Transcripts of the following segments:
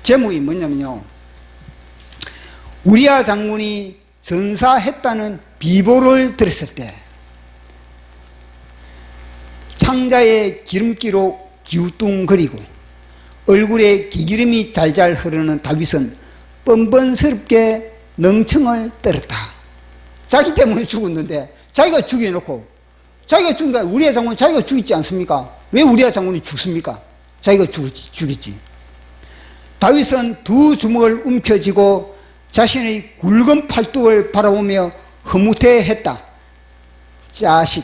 제목이 뭐냐면요, 우리야 장군이 전사했다는 비보를 들었을 때 창자의 기름기로 기우뚱거리고 얼굴에 기기름이 잘잘 흐르는 다윗은 뻔뻔스럽게 능청을 떨었다. 자기 때문에 죽었는데 자기가 죽여놓고, 자기가 죽은 거야. 우리야 장군 자기가 죽였지 않습니까? 왜 우리야 장군이 죽습니까? 자기가 죽였지. 다윗은 두 주먹을 움켜쥐고 자신의 굵은 팔뚝을 바라보며 흐뭇해했다. 자식,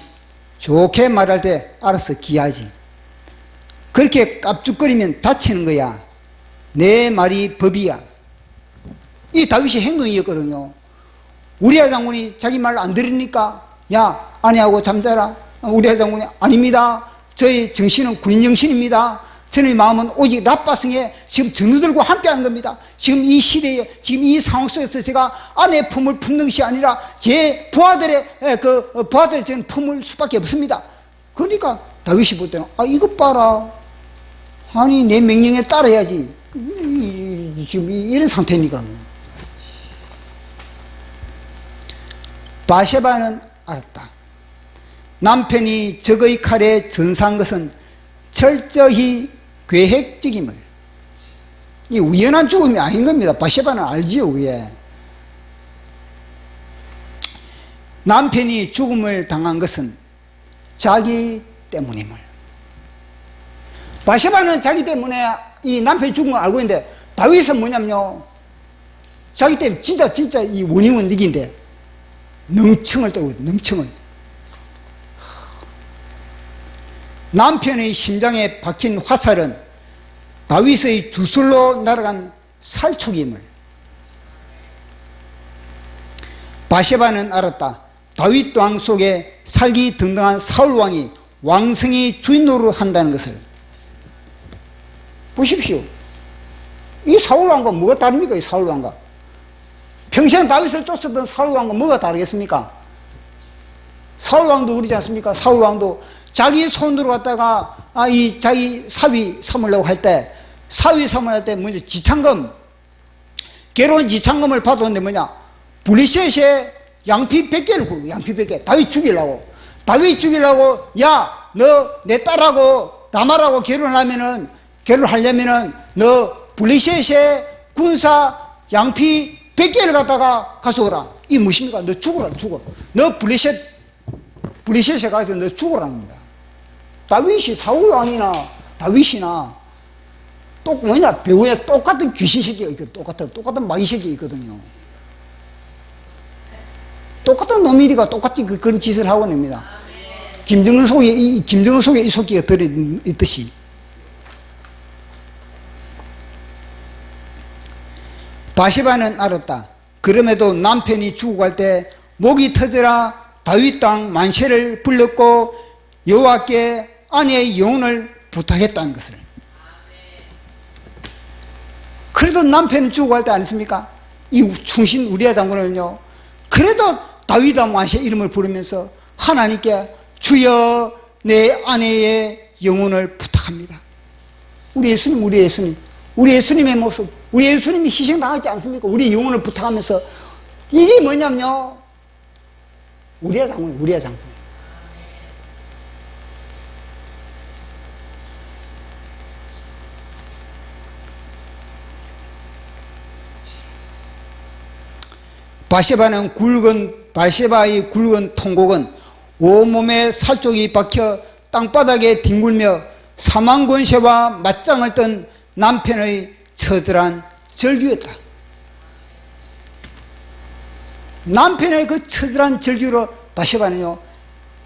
좋게 말할 때 알아서 기하지. 그렇게 깝죽거리면 다치는 거야. 내 말이 법이야. 이 다윗의 행동이었거든요. 우리야 장군이 자기 말 안 들으니까, 야, 아내하고 잠자라. 우리야 장군이, 아닙니다. 저의 정신은 군인 정신입니다. 저의 마음은 오직 랍바성에 지금 전우들과 함께 하는 겁니다. 지금 이 시대에, 지금 이 상황 속에서 제가 아내의 품을 품는 것이 아니라 제 부하들의 저는 품을 수밖에 없습니다. 그러니까 다윗이 볼 때는, 아, 이것 봐라. 아니, 내 명령에 따라야지. 지금 이런 상태니까. 바세바는 알았다. 남편이 적의 칼에 전사한 것은 철저히 계획적임을, 이 우연한 죽음이 아닌 겁니다. 바세바는 알지요. 그게 남편이 죽음을 당한 것은 자기 때문임을. 바세바는 자기 때문에 이 남편이 죽은 걸 알고 있는데, 다윗은 뭐냐면요, 자기 때문에 진짜 이 원흉은 이긴데 능청을 떨고 있어요. 능청을. 남편의 심장에 박힌 화살은 다윗의 주술로 날아간 살촉임을. 바세바는 알았다. 다윗 왕 속에 살기 등등한 사울 왕이 왕성히 주인 노릇을 한다는 것을. 보십시오. 이 사울 왕과 뭐가 다릅니까? 이 사울 왕과 평생 다윗을 쫓았던 사울 왕과 뭐가 다르겠습니까? 사울 왕도 그러지 않습니까? 사울 왕도 자기 손으로 갖다가 이 자기 사위 삼으려고 할 때, 사위 삼을 때 먼저 지창금, 괴로운 지창금을 받았는데 뭐냐, 블리셋의 양피 100개를 구워. 양피 100개. 다윗 죽이려고, 야, 너 내 딸하고 다말하고 결혼하려면은 너 블리셋의 군사 양피 100개를 갖다가 가져오라. 이게 무엇입니까? 너 죽어라, 죽어. 너 블리셋에 가서 너 죽어라는 겁니다. 다윗이 사울 왕이나 다윗이나 배우에 똑같은 귀신 새끼가 있거든요. 똑같은 마귀 새끼가 있거든요. 똑같은 놈이니까 똑같이 그런 짓을 하고 냅니다. 김정은 속에 이 새끼가 들어있듯이. 바세바는 알았다. 그럼에도 남편이 죽어갈 때 목이 터져라 다윗 땅 만세를 불렀고 여호와께 아내의 영혼을 부탁했다는 것을. 그래도 남편이 죽어갈 때 아니습니까? 이 충신 우리야 장군은요, 그래도 다윗 왕 만세 이름을 부르면서 하나님께 주여 내 아내의 영혼을 부탁합니다. 우리 예수님의 모습, 우리 예수님이 희생당하지 않습니까? 우리 영혼을 부탁하면서. 이게 뭐냐면요, 우리야 장군. 바세바의 굵은 통곡은 온몸에 살쪽이 박혀 땅바닥에 뒹굴며 사망권세와 맞짱을 뜬 남편의 처절한 절규였다. 남편의 그 처절한 절규로 바세바는요,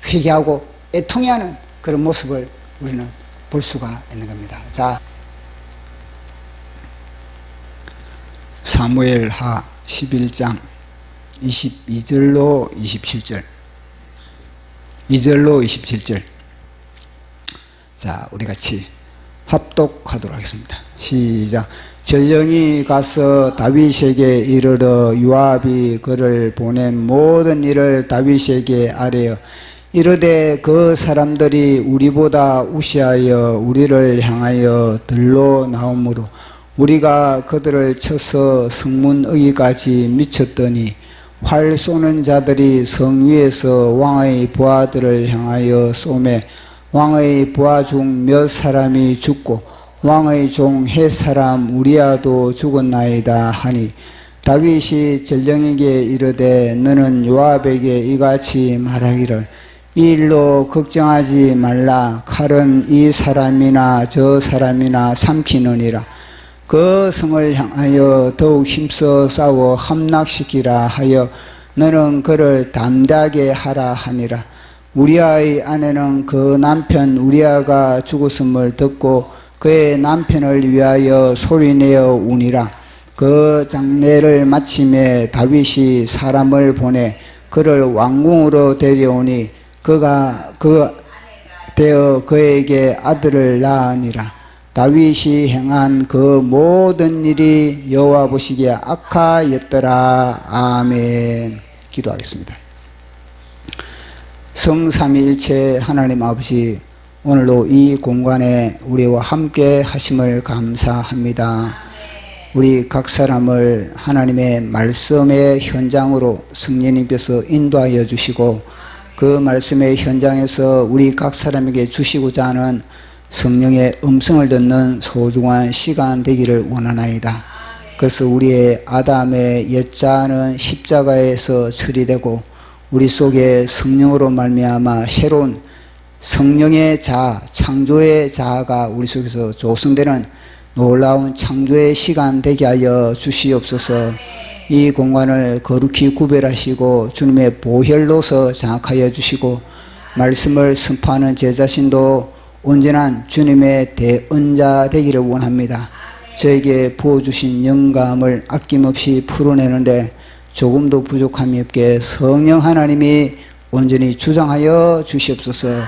회개하고 애통해하는 그런 모습을 우리는 볼 수가 있는 겁니다. 자, 사무엘하 11장 22절로 27절. 2절로 27절. 자, 우리 같이 합독하도록 하겠습니다. 시작. 전령이 가서 다윗에게 이르러 요압이 그를 보낸 모든 일을 다윗에게 아뢰어 이르되 그 사람들이 우리보다 우시하여 우리를 향하여 들러 나오므로 우리가 그들을 쳐서 성문의기까지 미쳤더니 활 쏘는 자들이 성 위에서 왕의 부하들을 향하여 쏘매 왕의 부하 중 몇 사람이 죽고 왕의 종 헷사람 우리아도 죽었나이다 하니 다윗이 전령에게 이르되 너는 요압에게 이같이 말하기를 이 일로 걱정하지 말라. 칼은 이 사람이나 저 사람이나 삼키느니라. 그 성을 향하여 더욱 힘써 싸워 함락시키라 하여 너는 그를 담대하게 하라 하니라. 우리아의 아내는 그 남편 우리아가 죽었음을 듣고 그의 남편을 위하여 소리내어 우니라. 그 장례를 마침에 다윗이 사람을 보내 그를 왕궁으로 데려오니 그가 되어 그에게 아들을 낳으니라. 다윗이 행한 그 모든 일이 여호와 보시기에 악하였더라. 아멘. 기도하겠습니다. 성삼위일체 하나님 아버지, 오늘도 이 공간에 우리와 함께 하심을 감사합니다. 우리 각 사람을 하나님의 말씀의 현장으로 성령님께서 인도하여 주시고 그 말씀의 현장에서 우리 각 사람에게 주시고자 하는 성령의 음성을 듣는 소중한 시간 되기를 원하나이다. 그래서 우리의 아담의 옛자는 십자가에서 처리되고 우리 속에 성령으로 말미암아 새로운 성령의 자아, 창조의 자아가 우리 속에서 조성되는 놀라운 창조의 시간 되게 하여 주시옵소서. 이 공간을 거룩히 구별하시고 주님의 보혈로서 장악하여 주시고 말씀을 선포하는 제 자신도 온전한 주님의 대언자 되기를 원합니다. 저에게 부어주신 영감을 아낌없이 풀어내는데 조금도 부족함이 없게 성령 하나님이 온전히 주장하여 주시옵소서.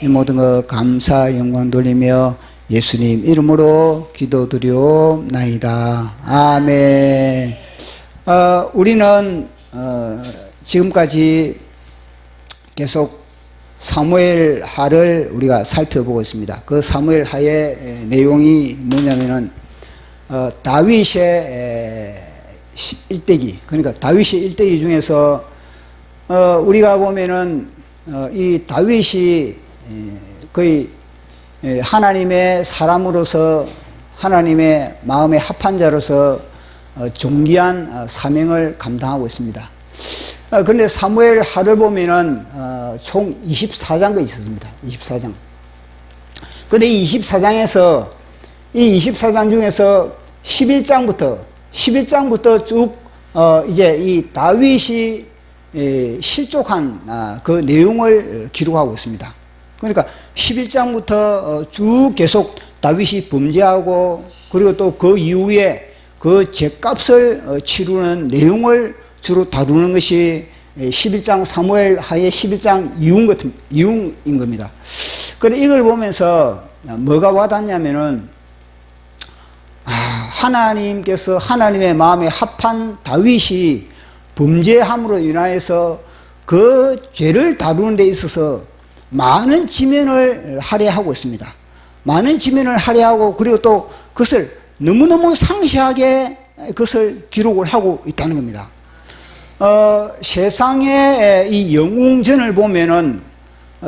이 모든 것 감사 영광 돌리며 예수님 이름으로 기도드리옵나이다. 아멘. 우리는 지금까지 계속 사무엘 하를 우리가 살펴보고 있습니다. 그 사무엘 하의 내용이 뭐냐면은 다윗의 일대기, 그러니까 다윗의 일대기 중에서 우리가 보면은 이 다윗이 거의 하나님의 사람으로서 하나님의 마음의 합한 자로서 존귀한 사명을 감당하고 있습니다. 그런데 사무엘 하를 보면은 총 24장가 있었습니다. 24장. 근데 이 24장에서 이 24장 중에서 11장부터 쭉 이제 이 다윗이 실족한 그 내용을 기록하고 있습니다. 그러니까 11장부터 쭉 계속 다윗이 범죄하고 그리고 또 그 이후에 그 죄값을 치르는 내용을 주로 다루는 것이 11장 사무엘 하의 11장 이후인 겁니다. 그런데 이걸 보면서 뭐가 와닿냐면은 하나님께서 하나님의 마음에 합한 다윗이 범죄함으로 인하여서 그 죄를 다루는 데 있어서 많은 지면을 할애하고 있습니다. 많은 지면을 할애하고 그리고 또 그것을 너무너무 상세하게 그것을 기록을 하고 있다는 겁니다. 세상의 이 영웅전을 보면은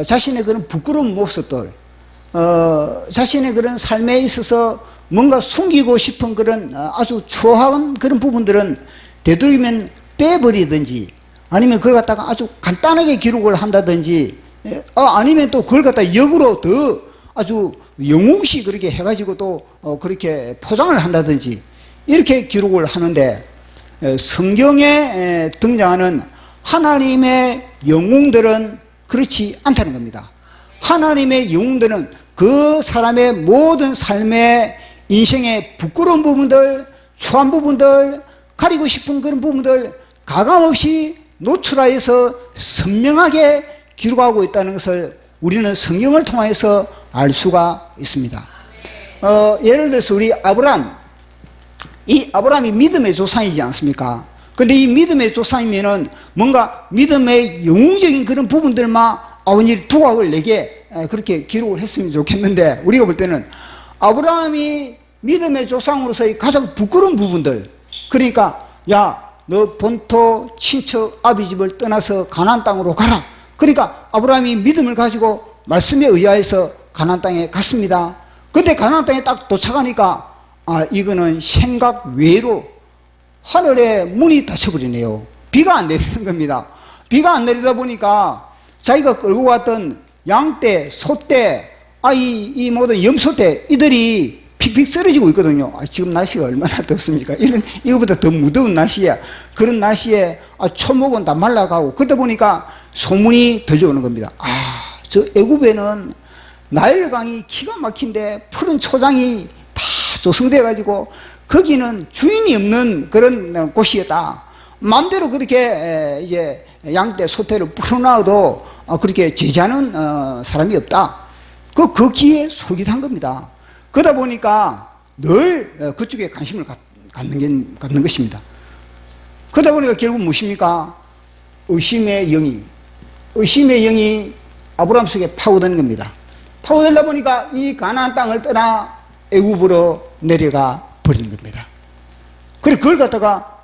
자신의 그런 부끄러운 모습들, 자신의 그런 삶에 있어서 뭔가 숨기고 싶은 그런 아주 초라한 그런 부분들은 되도록이면 빼버리든지 아니면 그걸 갖다가 아주 간단하게 기록을 한다든지 아니면 또 그걸 갖다 역으로 더 아주 영웅시 그렇게 해가지고 또 그렇게 포장을 한다든지 이렇게 기록을 하는데 성경에 등장하는 하나님의 영웅들은 그렇지 않다는 겁니다. 하나님의 영웅들은 그 사람의 모든 삶의 인생의 부끄러운 부분들, 초한 부분들, 가리고 싶은 그런 부분들 가감없이 노출하여서 선명하게 기록하고 있다는 것을 우리는 성경을 통해서 알 수가 있습니다. 예를 들어서 우리 이 아브라함이 믿음의 조상이지 않습니까? 근데 이 믿음의 조상이면은 뭔가 믿음의 영웅적인 그런 부분들만 아버님 두각을 내게 그렇게 기록을 했으면 좋겠는데 우리가 볼 때는 아브라함이 믿음의 조상으로서의 가장 부끄러운 부분들, 그러니까 야, 너 본토 친척 아비집을 떠나서 가나안 땅으로 가라. 그러니까 아브라함이 믿음을 가지고 말씀에 의하여서 가나안 땅에 갔습니다. 근데 가나안 땅에 딱 도착하니까 이거는 생각 외로 하늘에 문이 닫혀버리네요. 비가 안 내리는 겁니다. 비가 안 내리다 보니까 자기가 끌고 갔던 양떼, 소떼, 이 모든 염소떼, 이들이 픽픽 쓰러지고 있거든요. 지금 날씨가 얼마나 덥습니까? 이거보다 더 무더운 날씨야. 그런 날씨에 초목은 다 말라가고, 그러다 보니까 소문이 들려오는 겁니다. 저 애굽에는 나일강이 기가 막힌데 푸른 초장이 다 조성돼가지고 거기는 주인이 없는 그런 곳이었다. 마음대로 그렇게 이제 양떼, 소떼를 풀어놔도 그렇게 제지하는 사람이 없다. 그 귀에 솔깃한 겁니다. 그러다 보니까 늘 그쪽에 관심을 갖는 것입니다. 그러다 보니까 결국 무엇입니까? 의심의 영이 아브라함 속에 파고드는 겁니다. 파고들다 보니까 이 가나안 땅을 떠나 애굽으로 내려가 버리는 겁니다. 그래서 그걸 갖다가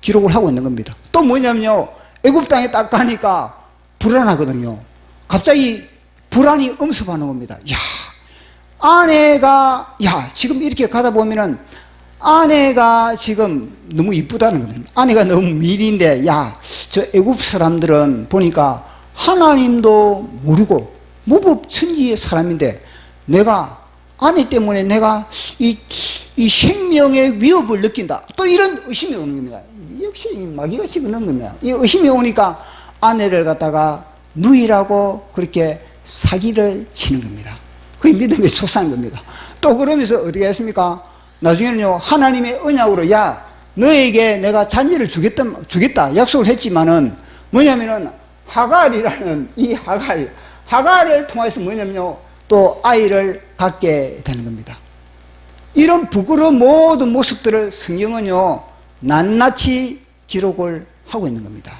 기록을 하고 있는 겁니다. 또 뭐냐면요, 애굽 땅에 딱 가니까 불안하거든요. 갑자기 불안이 엄습하는 겁니다. 아내가 지금 이렇게 가다 보면은 아내가 지금 너무 이쁘다는 거예요. 아내가 너무 미리인데, 저 애굽 사람들은 보니까 하나님도 모르고 무법천지의 사람인데 내가 아내 때문에 내가 이 생명의 위협을 느낀다. 또 이런 의심이 오는 겁니다. 역시 마귀가 집어넣은 겁니다. 이 의심이 오니까 아내를 갖다가 누이라고 그렇게 사기를 치는 겁니다. 그게 믿음의 초사인 겁니다. 또 그러면서 어떻게 했습니까? 나중에는요, 하나님의 언약으로 너에게 내가 자녀를 주겠다 약속을 했지만은 뭐냐면은 하갈이라는 이 하갈을 통해서 뭐냐면요, 또 아이를 갖게 되는 겁니다. 이런 부끄러운 모든 모습들을 성경은요 낱낱이 기록을 하고 있는 겁니다.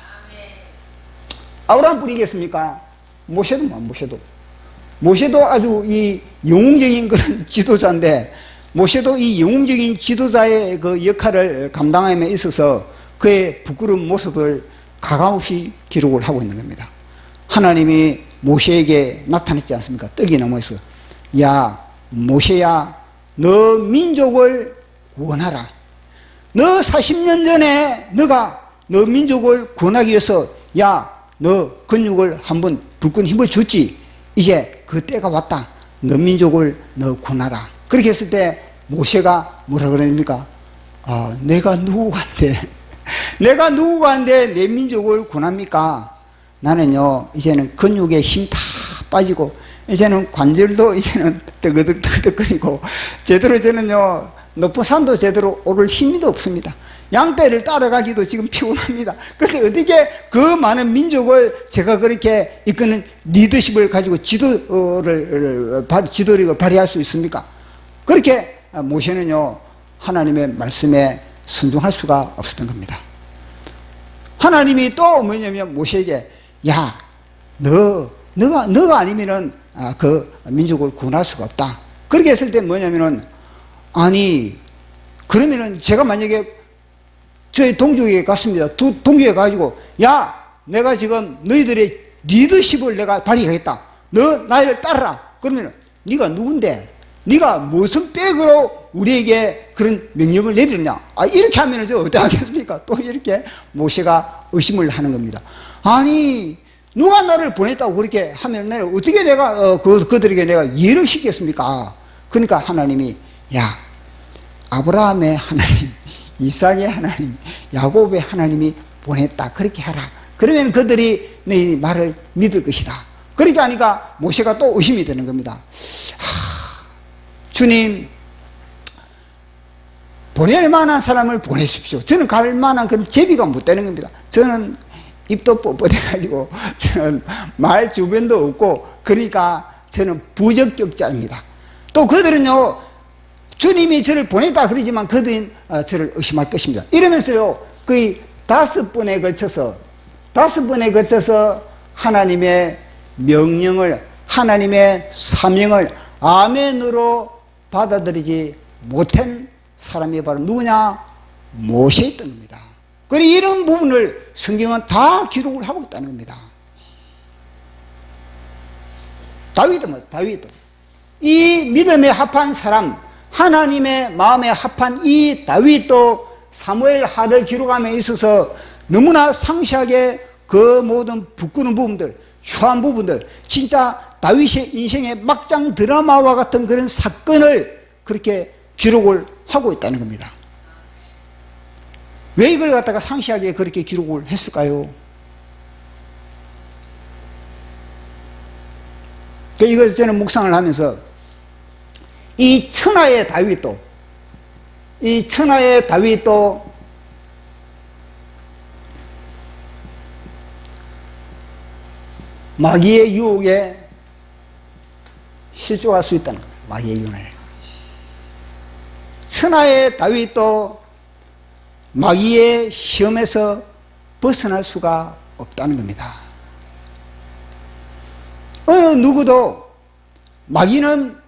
아브라함 뿐이겠습니까? 모세도 아주 이 영웅적인 그런 지도자인데, 모세도 이 영웅적인 지도자의 그 역할을 감당함에 있어서 그의 부끄러운 모습을 가감없이 기록을 하고 있는 겁니다. 하나님이 모세에게 나타났지 않습니까? 떡이나무에서 모세야, 너 민족을 구원하라. 너 40년 전에 너 민족을 구원하기 위해서 너 근육을 한번 불끈 힘을 줬지. 이제 그 때가 왔다. 너 민족을 너 구원하라. 그렇게 했을 때 모세가 뭐라 그럽니까? 내가 누구간데 내 민족을 구원합니까? 나는요 이제는 근육에 힘 다 빠지고 이제는 관절도 이제는 뜨거득거리고 제대로 저는요 높은 산도 제대로 오를 힘도 없습니다. 양떼를 따라가기도 지금 피곤합니다. 그런데 어떻게 그 많은 민족을 제가 그렇게 이끄는 리더십을 가지고 지도력을 발휘할 수 있습니까? 그렇게 모세는요 하나님의 말씀에 순종할 수가 없었던 겁니다. 하나님이 또 뭐냐면 모세에게 너가 아니면은 그 민족을 구원할 수가 없다. 그렇게 했을 때 뭐냐면은 그러면은 제가 만약에 저희 동족에게 갔습니다. 동족에 가지고 내가 지금 너희들의 리더십을 내가 발휘하겠다. 너 나를 따르라. 그러면 네가 누군데? 네가 무슨 백으로 우리에게 그런 명령을 내리느냐? 이렇게 하면 어떻게 하겠습니까? 또 이렇게 모세가 의심을 하는 겁니다. 누가 나를 보냈다고 그렇게 하면 어떻게 내가 그들에게 내가 이해를 시키겠습니까? 그러니까 하나님이 아브라함의 하나님, 이삭의 하나님, 야곱의 하나님이 보냈다. 그렇게 하라. 그러면 그들이 네 말을 믿을 것이다. 그렇게 하니까 모세가 또 의심이 되는 겁니다. 주님, 보낼 만한 사람을 보내십시오. 저는 갈 만한 그런 제비가 못 되는 겁니다. 저는 입도 뻣뻣해가지고 저는 말 주변도 없고 그러니까 저는 부적격자입니다. 또 그들은요 주님이 저를 보냈다 그러지만 그들은 저를 의심할 것입니다. 이러면서요 거의 5번에 걸쳐서 하나님의 명령을, 하나님의 사명을 아멘으로 받아들이지 못한 사람이 바로 누구냐? 모세였던 겁니다. 그리고 이런 부분을 성경은 다 기록을 하고 있다는 겁니다. 다윗도 이 믿음에 합한 사람, 하나님의 마음에 합한 이 다윗도 사무엘 하를 기록함에 있어서 너무나 상세하게 그 모든 부끄러운 부분들, 추한 부분들, 진짜 다윗의 인생의 막장 드라마와 같은 그런 사건을 그렇게 기록을 하고 있다는 겁니다. 왜 이걸 갖다가 상세하게 그렇게 기록을 했을까요? 이것을 저는 묵상을 하면서 이 천하의 다윗도 마귀의 유혹에 실족할 수 있다는 거예요. 마귀의 유혹에. 천하의 다윗도 마귀의 시험에서 벗어날 수가 없다는 겁니다. 어느 누구도 마귀는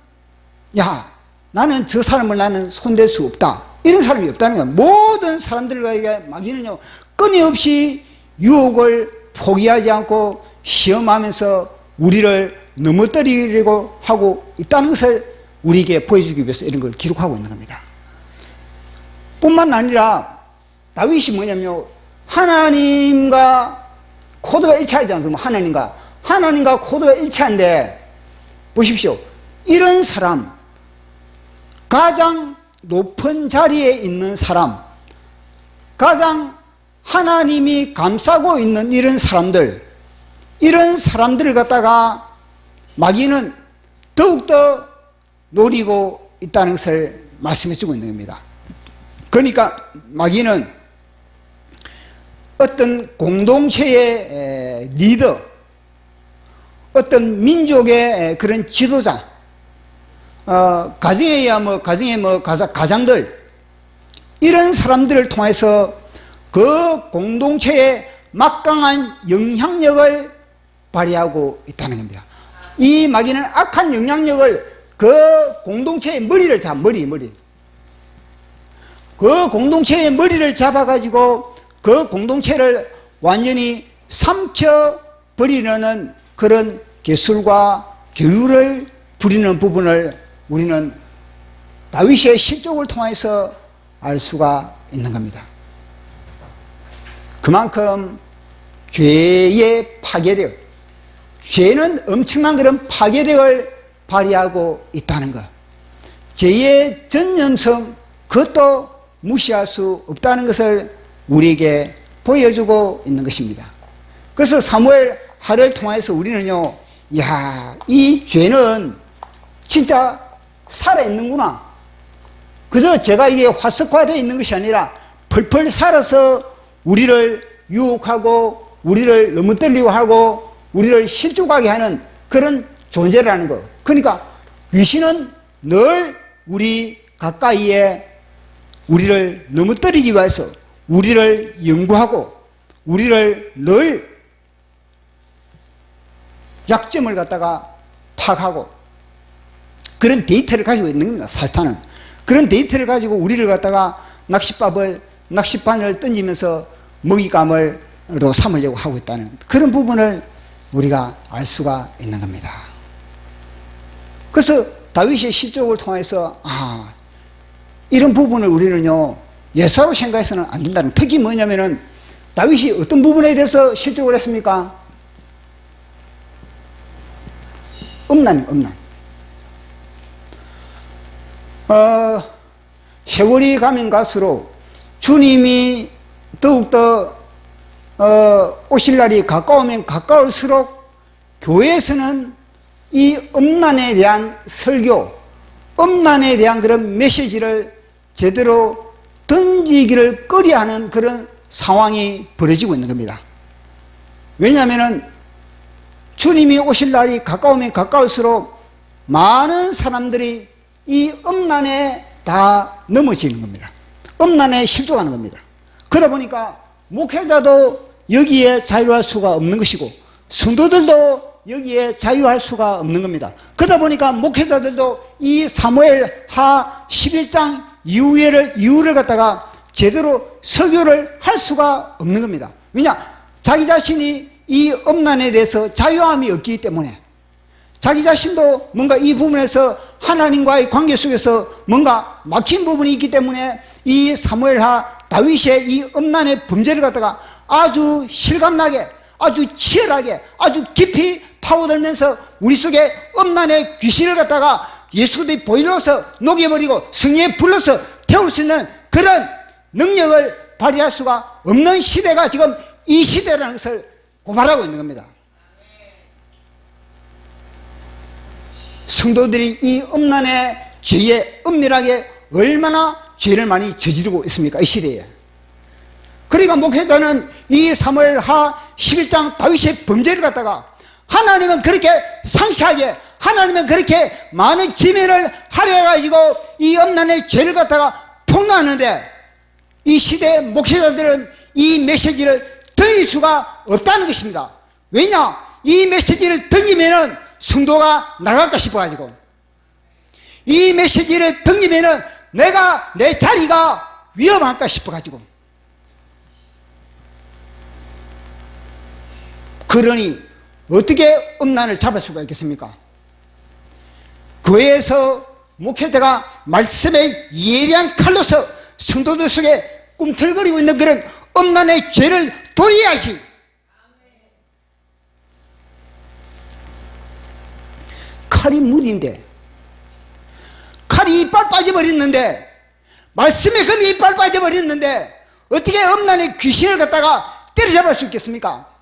나는 저 사람을 나는 손댈 수 없다, 이런 사람이 없다는 거예요. 모든 사람들과 마귀는요 끊임없이 유혹을 포기하지 않고 시험하면서 우리를 넘어뜨리려고 하고 있다는 것을 우리에게 보여주기 위해서 이런 걸 기록하고 있는 겁니다. 뿐만 아니라 다윗이 뭐냐면요, 하나님과 코드가 일치하지 않습니까? 하나님과 코드가 일치한데, 보십시오. 이런 사람, 가장 높은 자리에 있는 사람, 가장 하나님이 감싸고 있는 이런 사람들을 갖다가 마귀는 더욱더 노리고 있다는 것을 말씀해 주고 있는 겁니다. 그러니까 마귀는 어떤 공동체의 리더, 어떤 민족의 그런 지도자, 가장들, 이런 사람들을 통해서 그 공동체에 막강한 영향력을 발휘하고 있다는 겁니다. 이 마귀는 악한 영향력을 그 공동체의 머리를 그 공동체의 머리를 잡아가지고 그 공동체를 완전히 삼켜버리는 그런 기술과 교육을 부리는 부분을 우리는 다윗의 실족을 통해서 알 수가 있는 겁니다. 그만큼 죄의 파괴력, 죄는 엄청난 그런 파괴력을 발휘하고 있다는 것, 죄의 전념성, 그것도 무시할 수 없다는 것을 우리에게 보여주고 있는 것입니다. 그래서 사무엘 하를 통해서 우리는요, 이 죄는 진짜 살아있는구나. 그저 제가 이게 화석화되어 있는 것이 아니라 펄펄 살아서 우리를 유혹하고 우리를 넘어뜨리고 하고 우리를 실족하게 하는 그런 존재라는 거. 그러니까 귀신은 늘 우리 가까이에 우리를 넘어뜨리기 위해서 우리를 연구하고 우리를 늘 약점을 갖다가 파악하고 그런 데이터를 가지고 있는 겁니다. 사탄은 그런 데이터를 가지고 우리를 갖다가 낚싯바늘 던지면서 먹잇감으로 삼으려고 하고 있다는 그런 부분을 우리가 알 수가 있는 겁니다. 그래서 다윗의 실족을 통해서 이런 부분을 우리는요 예사로 생각해서는 안 된다는, 특히 뭐냐면은 다윗이 어떤 부분에 대해서 실족을 했습니까? 음란. 세월이 가면 갈수록 주님이 더욱더 오실 날이 가까우면 가까울수록 교회에서는 이 음란에 대한 설교, 음란에 대한 그런 메시지를 제대로 던지기를 꺼려하는 그런 상황이 벌어지고 있는 겁니다. 왜냐하면 주님이 오실 날이 가까우면 가까울수록 많은 사람들이 이 음란에 다 넘어지는 겁니다. 음란에 실족하는 겁니다. 그러다 보니까 목회자도 여기에 자유할 수가 없는 것이고 성도들도 여기에 자유할 수가 없는 겁니다. 그러다 보니까 목회자들도 이 사무엘 하 11장 이후를 갖다가 제대로 설교를 할 수가 없는 겁니다. 왜냐? 자기 자신이 이 음란에 대해서 자유함이 없기 때문에, 자기 자신도 뭔가 이 부분에서 하나님과의 관계 속에서 뭔가 막힌 부분이 있기 때문에 이 사무엘하 다윗의 이 음란의 범죄를 갖다가 아주 실감나게, 아주 치열하게, 아주 깊이 파고들면서 우리 속에 음란의 귀신을 갖다가 예수 그리스도의 보혈로서 녹여버리고 성령에 불러서 태울 수 있는 그런 능력을 발휘할 수가 없는 시대가 지금 이 시대라는 것을 고발하고 있는 겁니다. 성도들이 이 음란의 죄에 은밀하게 얼마나 죄를 많이 저지르고 있습니까? 이 시대에. 그러니까 목회자는 이 사무엘하 11장 다윗의 범죄를 갖다가 하나님은 그렇게 상세하게, 하나님은 그렇게 많은 지면을 할애해가지고 이 음란의 죄를 갖다가 폭로하는데, 이 시대 목회자들은 이 메시지를 들릴 수가 없다는 것입니다. 왜냐? 이 메시지를 들리면은 성도가 나갈까 싶어가지고, 이 메시지를 들리면은 내 자리가 위험할까 싶어가지고, 그러니 어떻게 음란을 잡을 수가 있겠습니까? 교회에서 목회자가 말씀의 예리한 칼로서 성도들 속에 꿈틀거리고 있는 그런 음란의 죄를 도리해야지. 칼이 무딘데, 칼이 이빨 빠져버렸는데, 말씀의 금이 이빨 빠져버렸는데 어떻게 음란의 귀신을 갖다가 때려잡을 수 있겠습니까?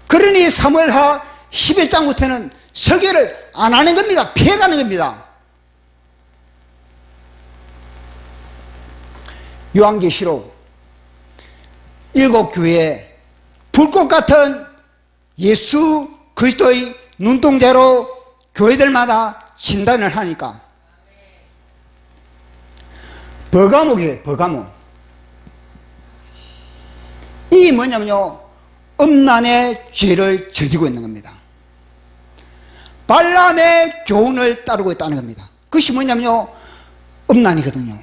그러니 사무엘하 11장부터는 설교를 안 하는 겁니다. 피해가는 겁니다. 요한계시록 7교회에 불꽃 같은 예수 그리스도의 눈동자로 교회들마다 진단을 하니까, 버가모교회, 버가모, 이 뭐냐면요, 음란의 죄를 저지르고 있는 겁니다. 발람의 교훈을 따르고 있다는 겁니다. 그것이 뭐냐면요, 음란이거든요.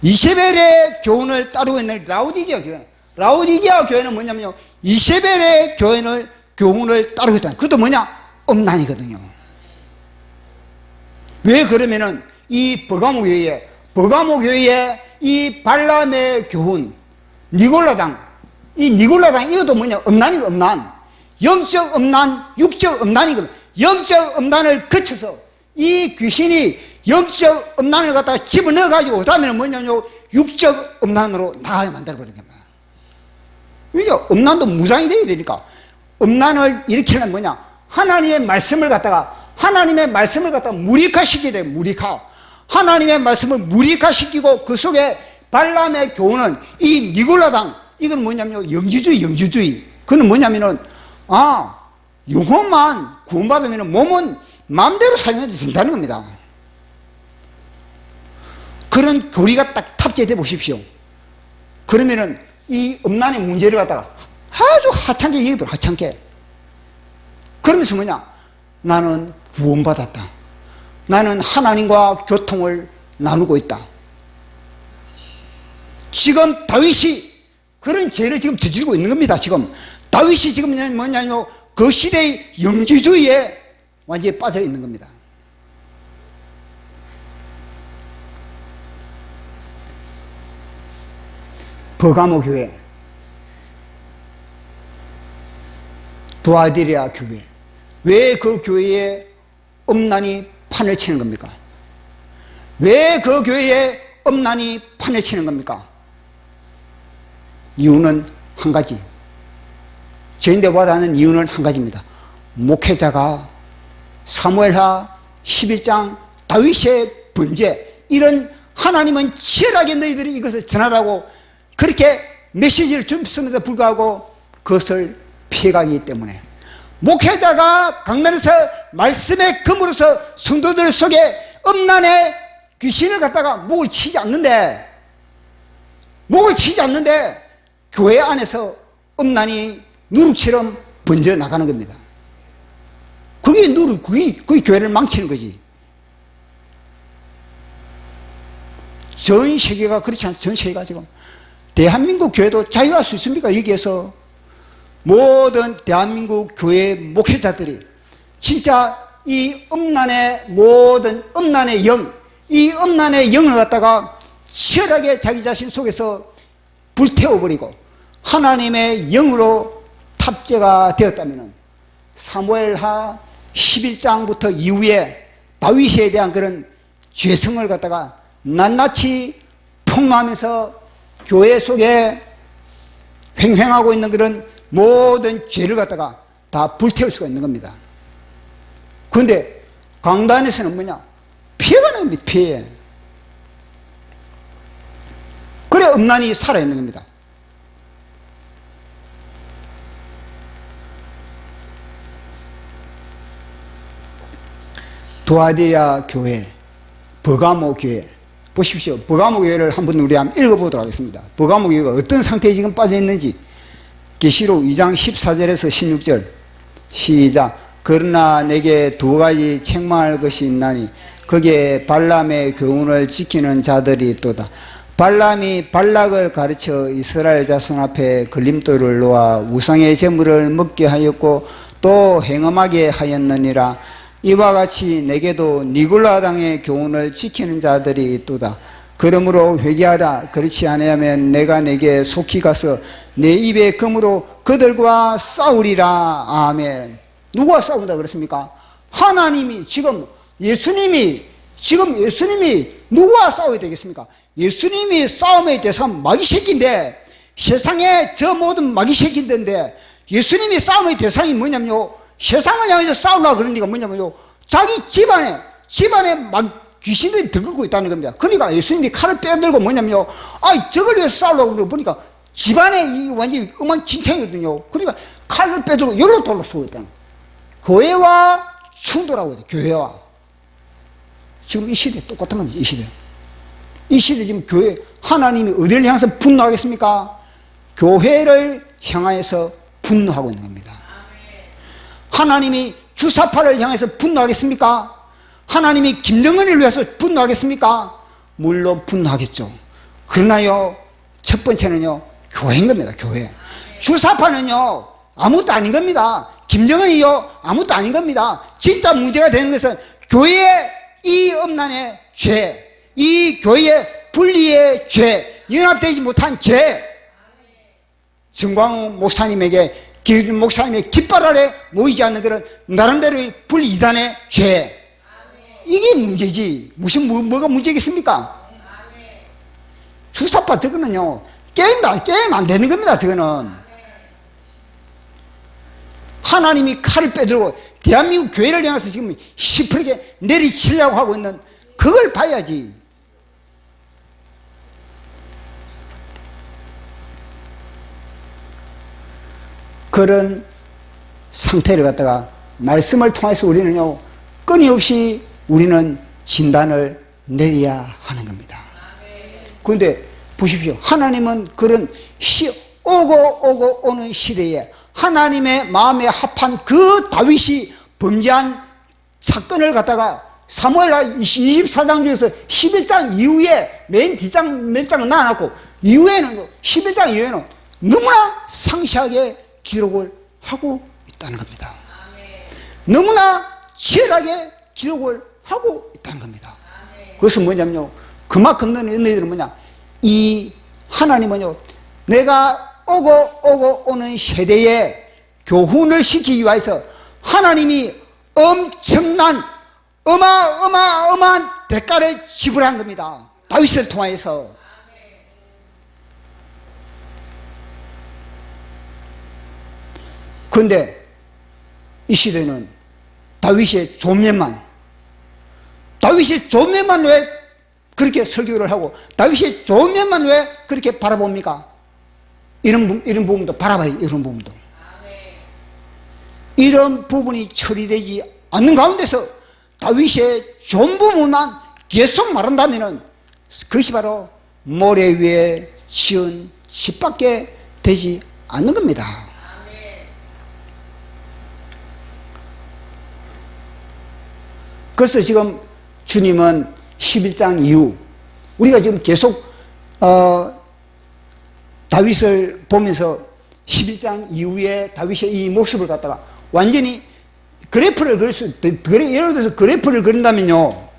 이세벨의 교훈을 따르고 있는 라오디게아 교회, 라오디게아 교회는 뭐냐면요, 이세벨의 교훈을 따르고 있다는, 그것도 뭐냐, 음란이거든요. 왜 그러면은 이 버가모 교회에 이 발람의 교훈, 니골라당, 이 니골라당, 이것도 뭐냐, 음란이고, 음란. 영적 음란, 육적 음란이거든. 영적 음란을 거쳐서 이 귀신이 영적 음란을 갖다가 집어넣어가지고 그 다음에는 뭐냐면 육적 음란으로 나가게 만들어버린 겁니다. 왜냐? 음란도 무장이 되어야 되니까. 음란을 일으키려면 뭐냐? 하나님의 말씀을 갖다가 무력화시켜야 돼요. 무력화. 하나님의 말씀을 무력화시키고 그 속에 발람의 교훈은 이 니골라당, 이건 뭐냐면 영주주의. 그건 뭐냐면은, 영혼만 구원받으면 몸은 마음대로 사용해도 된다는 겁니다. 그런 교리가 딱 탑재돼 보십시오. 그러면은 이 음란의 문제를 갖다가 아주 하찮게 얘기해버려, 하찮게. 그러면서 뭐냐? 나는 구원받았다. 나는 하나님과 교통을 나누고 있다. 지금 다윗이 그런 죄를 지금 저지르고 있는 겁니다. 지금 다윗이 지금 뭐냐면 그 시대의 영지주의에 완전히 빠져 있는 겁니다. 버가모 교회, 도아디리아 교회, 왜 그 교회에 음란이 판을 치는 겁니까? 왜 그 교회에 음란이 판을 치는 겁니까? 이유는 한 가지, 저인데보다는 이유는 한 가지입니다. 목회자가 사무엘하 11장 다윗의 범죄, 이런 하나님은 치열하게 너희들이 이것을 전하라고 그렇게 메시지를 줬음에도 불구하고 그것을 피해가기 때문에, 목회자가 강단에서 말씀의 금으로서 성도들 속에 음란의 귀신을 갖다가 목을 치지 않는데 교회 안에서 음란이 누룩처럼 번져 나가는 겁니다. 그게 그게 교회를 망치는 거지. 전 세계가 그렇지 않습니까? 전 세계가 지금. 대한민국 교회도 자유할 수 있습니까? 여기에서 모든 대한민국 교회 목회자들이 진짜 이 음란의 모든 음란의 영, 이 음란의 영을 갖다가 치열하게 자기 자신 속에서 불태워버리고 하나님의 영으로 탑재가 되었다면 사무엘하 11장부터 이후에 다윗에 대한 그런 죄성을 갖다가 낱낱이 폭로하면서 교회 속에 횡행하고 있는 그런 모든 죄를 갖다가 다 불태울 수가 있는 겁니다. 그런데 강단에서는 뭐냐? 피해가 납니다. 피해. 그래 음란이 살아있는 겁니다. 두아디라 교회, 버가모 교회 보십시오. 버가모 교회를 한번 우리 한번 읽어보도록 하겠습니다. 버가모 교회가 어떤 상태에 지금 빠져 있는지. 계시록 2장 14절에서 16절 시작. 그러나 내게 두 가지 책망할 것이 있나니 거기에 발람의 교훈을 지키는 자들이 있도다. 발람이 발락을 가르쳐 이스라엘 자손 앞에 걸림돌을 놓아 우상의 제물을 먹게 하였고 또 행음하게 하였느니라. 이와 같이 내게도 니골라 당의 교훈을 지키는 자들이 있도다. 그러므로 회개하라. 그렇지 아니하면 내가 내게 속히 가서 내 입의 검으로 그들과 싸우리라. 아멘. 누가 싸운다 그랬습니까? 하나님이 지금 예수님이 누구와 싸워야 되겠습니까? 예수님이 싸움의 대상 마귀 새끼인데, 세상에 저 모든 마귀 새끼인데 예수님이 싸움의 대상이 뭐냐면요, 세상을 향해서 싸우려고 그러니까 뭐냐면요, 자기 집안에 막 귀신들이 들끓고 있다는 겁니다. 그러니까 예수님이 칼을 빼들고 뭐냐면요, 저걸 위해서 싸우려고 보니까 집안에 이 완전히 엉망진창이거든요. 그러니까 칼을 빼들고 열로 돌로 쏘고 있다는 거예요. 교회와 충돌하고 있어요. 교회와. 지금 이 시대 똑같은 겁니다. 이 시대. 이 시대 지금 교회, 하나님이 어디를 향해서 분노하겠습니까? 교회를 향하여서 분노하고 있는 겁니다. 하나님이 주사파를 향해서 분노하겠습니까? 하나님이 김정은을 위해서 분노하겠습니까? 물론 분노하겠죠. 그러나요, 첫 번째는요, 교회인 겁니다. 교회. 주사파는요, 아무것도 아닌 겁니다. 김정은이요, 아무것도 아닌 겁니다. 진짜 문제가 되는 것은 교회의 이 음란의 죄, 이 교회의 분리의 죄, 연합되지 못한 죄, 정광우 목사님에게, 김 목사님의 깃발 아래 모이지 않는 그런 나름대로의 분리이단의 죄, 이게 문제지. 무슨 뭐가 문제겠습니까? 주사파 저거는요, 게임 안 되는 겁니다. 저거는 하나님이 칼을 빼들고 대한민국 교회를 향해서 지금 시퍼렇게 내리치려고 하고 있는 그걸 봐야지. 그런 상태를 갖다가 말씀을 통해서 우리는요, 끊임없이 우리는 진단을 내려야 하는 겁니다. 그런데 보십시오. 하나님은 그런 오고 오는 시대에 하나님의 마음에 합한 그 다윗이 범죄한 사건을 갖다가 사무엘하 24장 중에서 11장 이후에 맨 뒷장 몇 장은 놔놨고, 이후에는 11장 이후에는 너무나 상세하게 기록을 하고 있다는 겁니다. 너무나 치열하게 기록을 하고 있다는 겁니다. 그것은 뭐냐면요, 그만큼 는 너희들은 뭐냐, 이 하나님은요, 내가 오고 오는 세대에 교훈을 시키기 위해서 하나님이 엄청난 어마어마한 대가를 지불한 겁니다. 다윗을 통하여서. 그런데 이 시대는 다윗의 존면만 왜 그렇게 설교를 하고, 다윗의 존면만 왜 그렇게 바라봅니까? 이런 부분도 바라봐요. 이런 부분도. 이런 부분이 처리되지 않는 가운데서 다윗의 좋은 부분만 계속 말한다면 그것이 바로 모래 위에 지은 집밖에 되지 않는 겁니다. 그래서 지금 주님은 11장 이후 우리가 지금 계속 다윗을 보면서 11장 이후에 다윗의 이 모습을 갖다가 완전히 그래프를 그릴 수, 예를 들어서 그래프를 그린다면요,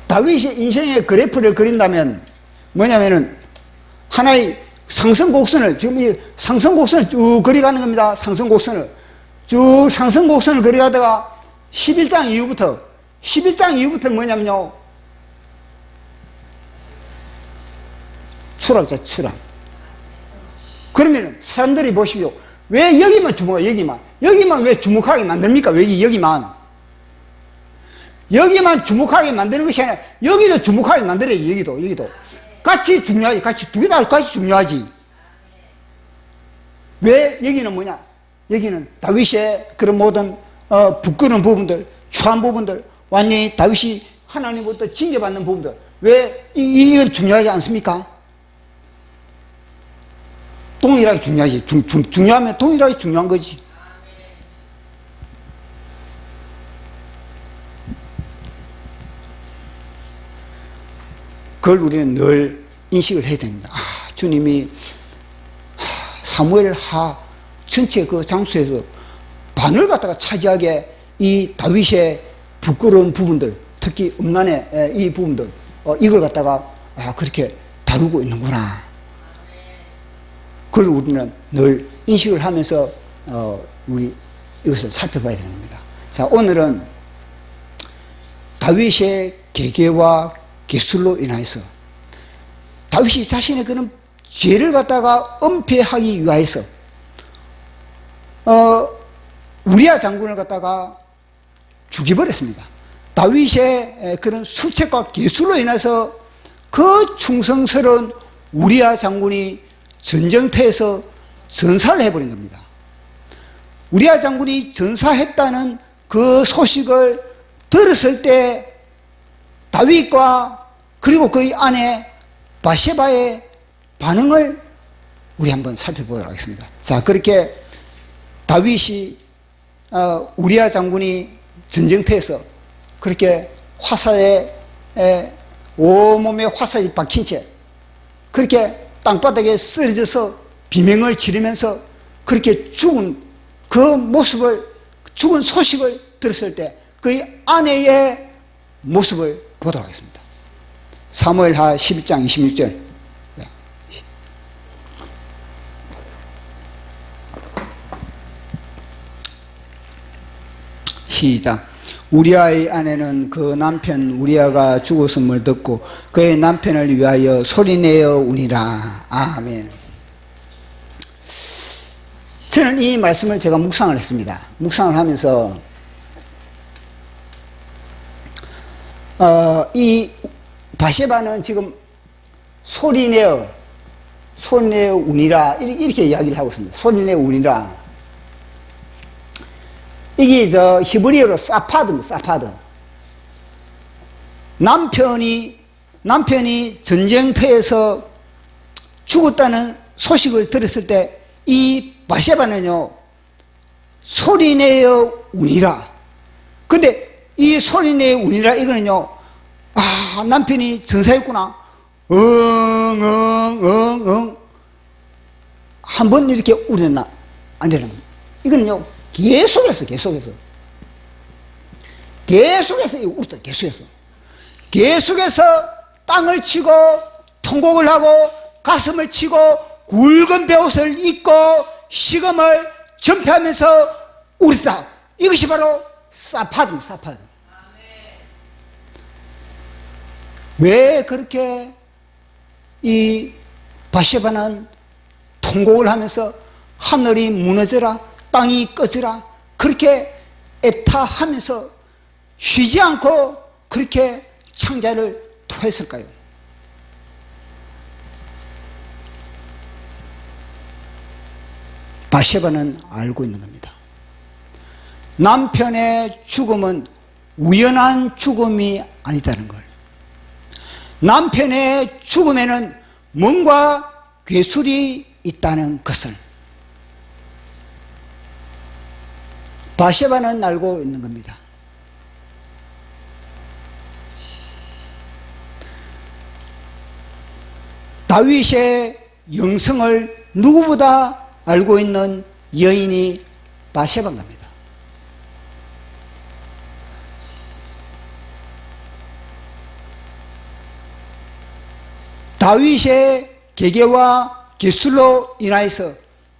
다윗의 인생의 그래프를 그린다면 뭐냐면은 하나의 상승곡선을, 지금 이 상승곡선을 쭉 그려가는 겁니다. 상승곡선을 쭉 상승곡선을 그려가다가 11장 이후부터 뭐냐면요, 추락자 추락. 그러면 사람들이 보십시오. 왜 여기만 주목하고, 여기만 왜 주목하게 만듭니까? 왜 여기만 주목하게 만드는 것이 아니라 여기도 주목하게 만들어야지. 여기도 같이 중요하지. 두 개 다 같이 중요하지. 왜 여기는 뭐냐? 여기는 다윗의 그런 모든 부끄러운 부분들, 추한 부분들, 완전히 다윗이 하나님부터 징계받는 부분들, 왜 이건 중요하지 않습니까? 동일하게 중요하지. 중요하면 동일하게 중요한 거지. 그걸 우리는 늘 인식을 해야 됩니다. 주님이 사무엘 하 전체 그 장소에서 반을 갖다가 차지하게 이 다윗의 부끄러운 부분들, 특히 음란의 이 부분들, 이걸 갖다가 그렇게 다루고 있는구나. 그걸 우리는 늘 인식을 하면서 우리 이것을 살펴봐야 되는 겁니다. 자, 오늘은 다윗의 계계와 기술로 인해서 다윗이 자신의 그런 죄를 갖다가 은폐하기 위해서 우리아 장군을 갖다가 죽여버렸습니다. 다윗의 그런 수책과 기술로 인해서 그 충성스러운 우리아 장군이 전쟁터에서 전사를 해버린 겁니다. 우리아 장군이 전사했다는 그 소식을 들었을 때 다윗과 그리고 그의 아내 바세바의 반응을 우리 한번 살펴보도록 하겠습니다. 자, 그렇게 다윗이 우리아 장군이 전쟁터에서 그렇게 화살에 온몸에 화살이 박힌 채 그렇게 땅바닥에 쓰러져서 비명을 지르면서 그렇게 죽은 그 모습을, 죽은 소식을 들었을 때 그의 아내의 모습을 보도록 하겠습니다. 사무엘하 11장 26절. 시작. 우리아의 아내는 그 남편 우리아가 죽었음을 듣고 그의 남편을 위하여 소리내어 우니라. 아멘. 저는 이 말씀을 제가 묵상을 했습니다. 묵상을 하면서 이 바세바는 지금 소리내어 우니라 이렇게 이야기를 하고 있습니다. 소리내어 우니라. 이게 히브리어로 사파드입니다. 사파드. 남편이 전쟁터에서 죽었다는 소식을 들었을 때 이 바세바는요, 소리내어 우니라. 근데 이 소리내어 우니라 이거는요, 남편이 전사했구나. 한 번 이렇게 울었나? 안 되는 겁니다. 이거는요, 계속해서 울었다. 계속해서 땅을 치고 통곡을 하고 가슴을 치고 굵은 베옷을 입고 식음을 전폐하면서 울었다. 이것이 바로 사파드입니다. 사파드. 왜 그렇게 이 바세바는 통곡을 하면서 하늘이 무너져라, 땅이 꺼져라, 그렇게 애타하면서 쉬지 않고 그렇게 창자를 토했을까요? 바세바는 알고 있는 겁니다. 남편의 죽음은 우연한 죽음이 아니다는 걸. 남편의 죽음에는 뭔가 괴술이 있다는 것을 바세바는 알고 있는 겁니다. 다윗의 영성을 누구보다 알고 있는 여인이 바세바인 겁니다. 다윗의 계계와 기술로 인하여서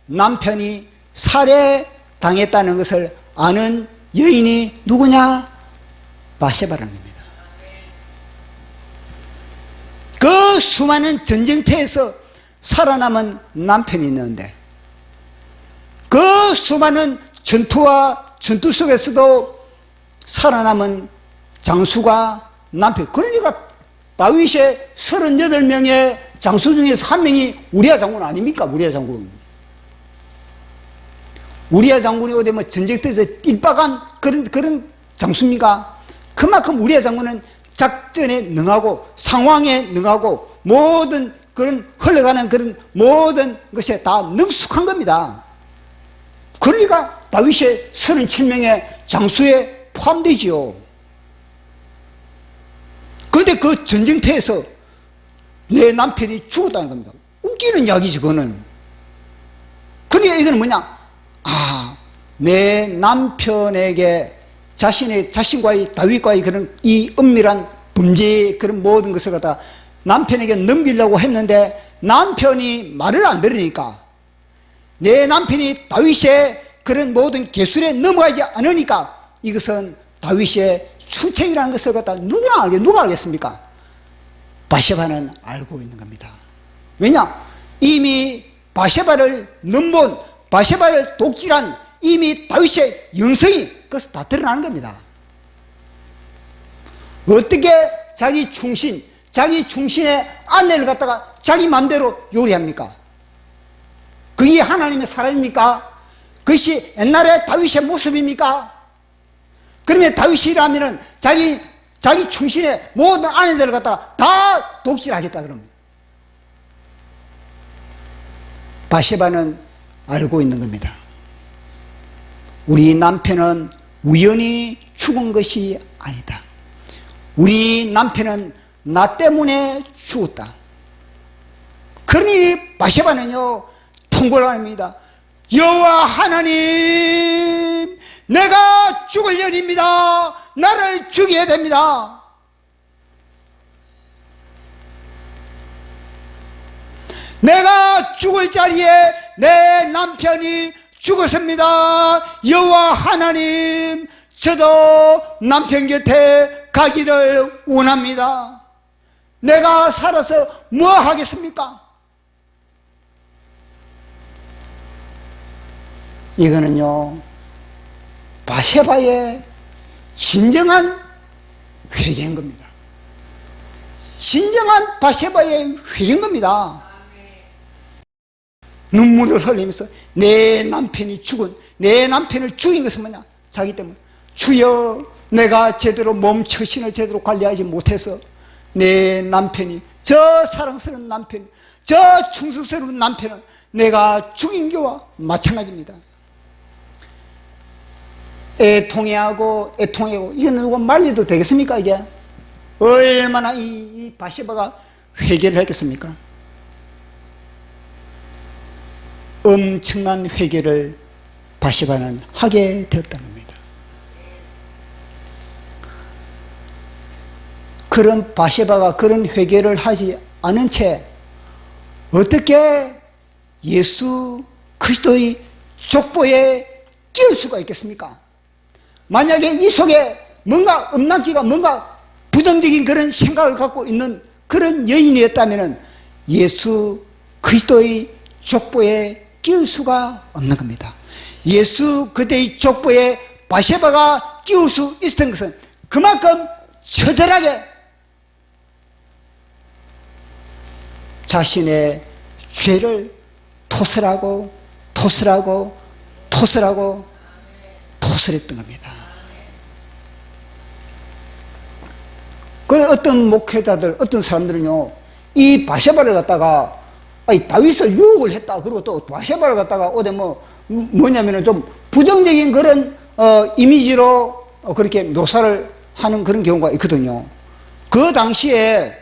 남편이 살해당했다는 것을 아는 여인이 누구냐? 바세바라는 겁니다. 그 수많은 전쟁터에서 살아남은 남편이 있는데, 그 수많은 전투와 전투 속에서도 살아남은 장수가 남편. 그러니까 다윗의 38명의 장수 중에서 한 명이 우리아 장군 아닙니까? 우리아 장군. 우리아 장군이 어디 뭐 전쟁터에서 띨박한 그런 장수입니까? 그만큼 우리아 장군은 작전에 능하고 상황에 능하고 모든 그런 흘러가는 그런 모든 것에 다 능숙한 겁니다. 그러니까 다윗의 37명의 장수에 포함되지요. 그런데 그 전쟁터에서 내 남편이 죽었다는 겁니다. 웃기는 이야기지 그거는. 그러니까 이거는 뭐냐? 내 남편에게 자신과의 다윗과의 그런 이 은밀한 범죄의 그런 모든 것을 갖다 남편에게 넘기려고 했는데 남편이 말을 안 들으니까, 내 남편이 다윗의 그런 모든 계술에 넘어가지 않으니까 이것은 다윗의 추책이라는 것을 갖다 누가 알겠습니까? 바세바는 알고 있는 겁니다. 왜냐? 이미 바세바를 넘본, 바세바를 독질한 이미 다윗의 영성이 그것을 다 드러나는 겁니다. 어떻게 자기 충신의 아내를 갖다가 자기 마음대로 요리합니까? 그게 하나님의 사람입니까? 그것이 옛날의 다윗의 모습입니까? 그러면 다윗이라면은 자기 충신의 모든 아내들을 갖다가 다 독실하겠다 그럽니다. 바세바는 알고 있는 겁니다. 우리 남편은 우연히 죽은 것이 아니다. 우리 남편은 나 때문에 죽었다. 그러니 바세바는요 통곡을 합니다. 여호와 하나님, 내가 죽을 년입니다. 나를 죽여야 됩니다. 내가 죽을 자리에 내 남편이 죽었습니다. 여호와 하나님, 저도 남편 곁에 가기를 원합니다. 내가 살아서 뭐 하겠습니까? 이거는요 바세바의 진정한 회개인 겁니다. 진정한 바세바의 회개인 겁니다. 눈물을 흘리면서 내 남편을 죽인 것은 뭐냐? 자기 때문에. 주여, 내가 제대로 처신을 제대로 관리하지 못해서 내 남편이, 저 사랑스러운 남편, 저 충성스러운 남편은 내가 죽인 거와 마찬가지입니다. 애통해하고 이거는 누가 말려도 되겠습니까? 이게 얼마나 이 바세바가 회개를 했겠습니까? 엄청난 회개를 바세바는 하게 되었다는 겁니다. 그런 바세바가 그런 회개를 하지 않은 채 어떻게 예수 그리스도의 족보에 끼울 수가 있겠습니까? 만약에 이 속에 뭔가 음란기가 뭔가 부정적인 그런 생각을 갖고 있는 그런 여인이었다면 예수 그리스도의 족보에 끼울 수가 없는 겁니다. 예수 그리스도의 족보에 바세바가 끼울 수 있었던 것은 그만큼 처절하게 자신의 죄를 토설했던 겁니다. 그 어떤 목회자들, 어떤 사람들은요, 이 바세바를 갖다가 다윗을 유혹을 했다. 그리고 또 바세바를 갖다가 어디 뭐냐면은 좀 부정적인 그런 이미지로 그렇게 묘사를 하는 그런 경우가 있거든요. 그 당시에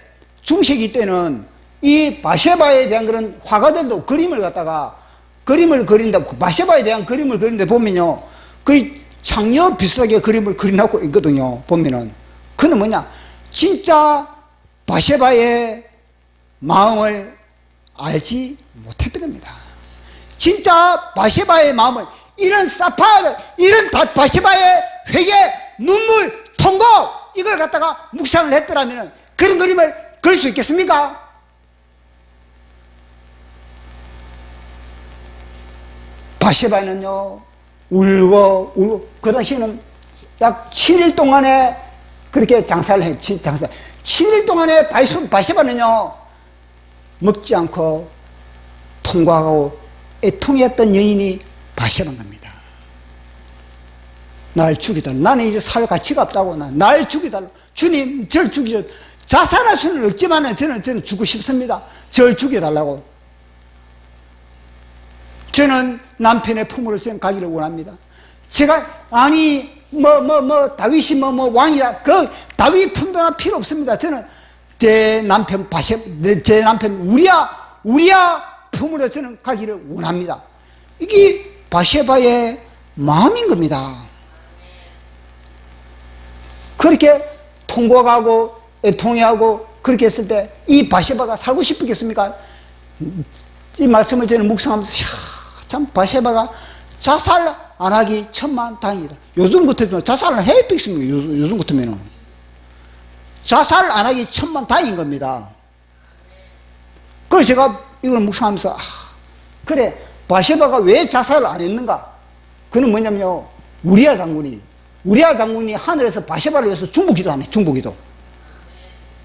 중세기 때는 이 바세바에 대한 그런 화가들도 그림을 갖다가 그림을 그린다. 바세바에 대한 그림을 그리는데 보면요, 그 창녀 비슷하게 그림을 그려놓고 있거든요. 보면은 그는 뭐냐, 진짜 바세바의 마음을 알지 못했던 겁니다. 진짜 바세바의 마음을, 이런 사파, 이런 바세바의 회개, 눈물, 통곡, 이걸 갖다가 묵상을 했더라면 그런 그림을 그릴 수 있겠습니까? 바세바는요, 울고, 그 당시에는 약 7일 동안에 그렇게 장사를 했지, 7일 동안에 바세바는요, 먹지 않고 통과하고 애통했던 여인이 바세바인 겁니다. 날 죽이달라. 나는 이제 살 가치가 없다고. 날 죽이달라. 주님, 저를 죽이죠. 자살할 수는 없지만 저는 죽고 싶습니다. 저를 죽여달라고. 저는 남편의 품으로 저는 가기를 원합니다. 제가, 다윗이 왕이다. 그 다윗 품도 필요 없습니다. 저는 제 남편 우리야 품으로 저는 가기를 원합니다. 이게 바세바의 마음인 겁니다. 그렇게 통곡하고 애통해하고 그렇게 했을 때 이 바세바가 살고 싶겠습니까? 이 말씀을 저는 묵상하면서 참 바세바가 자살 안 하기 천만다행이다. 요즘 같으면 자살을 해야 겠습니까? 요즘 같으면 자살 안 하기 천만다행인 겁니다. 그래서 제가 이걸 묵상하면서 그래, 바세바가 왜 자살을 안 했는가? 그는 뭐냐면요, 우리아 장군이 하늘에서 바세바를 위해서 중보기도 하네. 중보기도.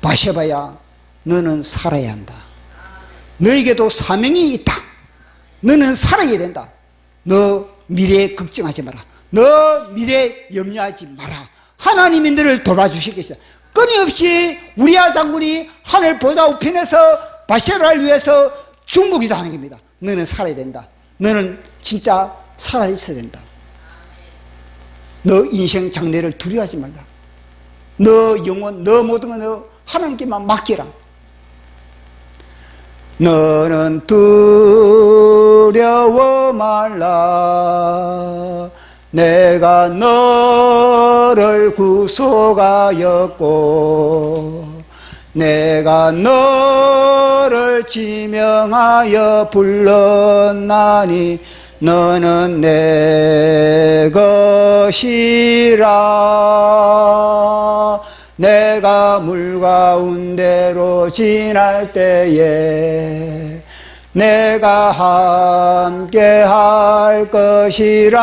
바세바야, 너는 살아야 한다. 너에게도 사명이 있다. 너는 살아야 된다. 너 미래에 걱정하지 마라. 너 미래에 염려하지 마라. 하나님이 너를 돌봐주실 것이다. 끊임없이 우리아 장군이 하늘 보좌 우편에서 바세바를 위해서 중보기도 하는 겁니다. 너는 살아야 된다. 너는 진짜 살아있어야 된다. 너 인생 장래를 두려워하지 말라. 너 영혼, 너 모든 거 너 하나님께만 맡기라. 너는 두려워 말라. 내가 너를 구속하였고 내가 너를 지명하여 불렀나니 너는 내 것이라. 내가 물 가운데로 지날 때에 내가 함께 할 것이라.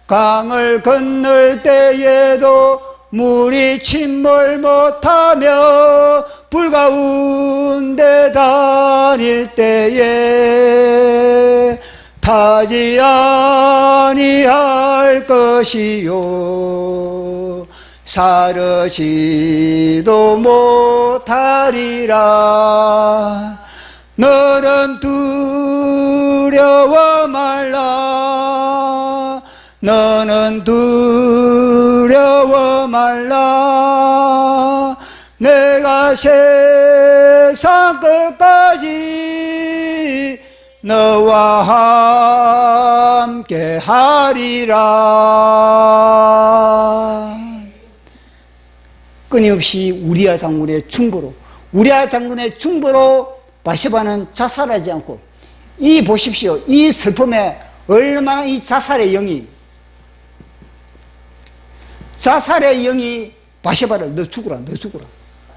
강을 건널 때에도 물이 침몰 못하며 불 가운데 다닐 때에 타지 아니할 것이요 사르지도 못하리라. 너는 두려워 말라. 너는 두려워 말라. 내가 세상 끝까지 너와 함께 하리라. 끊임없이 우리아 장군의 중보로 바세바는 자살하지 않고, 이 보십시오. 이 슬픔에 얼마나 이 자살의 영이 바세바를 너 죽으라.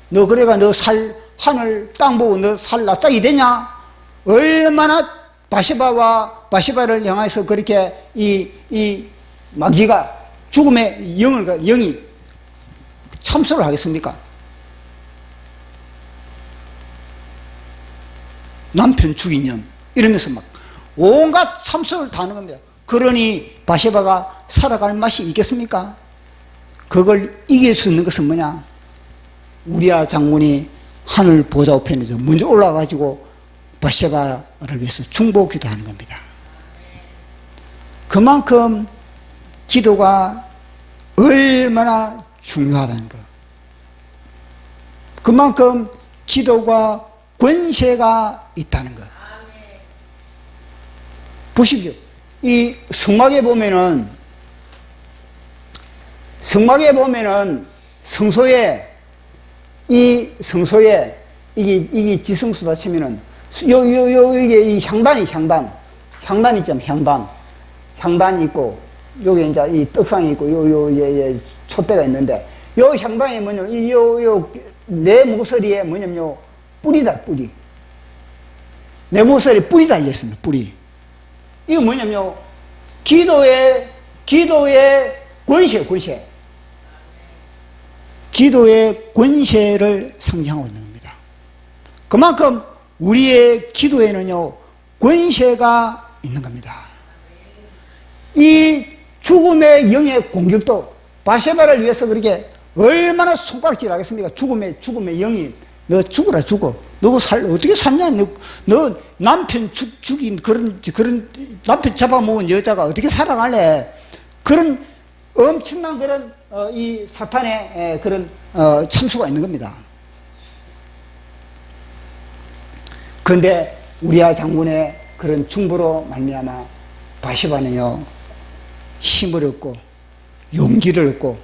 너 그래가 너 하늘 땅 보고 너 살 낯짝이 되냐? 얼마나 바세바를 향해서 그렇게 이 마귀가 죽음의 영이 참소를 하겠습니까? 남편 죽인 년 이러면서 막 온갖 참소를 다 하는 겁니다. 그러니 바세바가 살아갈 맛이 있겠습니까? 그걸 이길 수 있는 것은 뭐냐? 우리아 장군이 하늘 보좌 우편에서 먼저 올라가가지고 바세바를 위해서 중보기도 하는 겁니다. 그만큼 기도가 얼마나 중요하다는 것. 그만큼 기도가 권세가 있다는 것. 보십시오. 이 성막에 보면은 성소에 이게 지성수다 치면은 이게 이 향단 있잖아. 향단이 있고 여기 이제 이 떡상이 있고 촛대가 있는데 요 향단이 뭐냐면 내 모서리에 뭐냐면 뿌리다. 뿌리. 내 모서리에 뿌리 달려 있습니다. 뿌리. 이거 뭐냐면 기도의 권세. 기도의 권세를 상징하고 있는 겁니다. 그만큼 우리의 기도에는요, 권세가 있는 겁니다. 이 죽음의 영의 공격도 바세바를 위해서 그렇게 얼마나 손가락질 하겠습니까? 죽음의 영이 너 죽어라 죽어. 너 어떻게 살냐? 너 남편 죽인 그런 남편 잡아먹은 여자가 어떻게 살아갈래? 그런 엄청난 그런 이 사탄의 그런 참수가 있는 겁니다. 그런데 우리아 장군의 그런 중보로 말미암아 바세바는요 힘을 얻고 용기를 얻고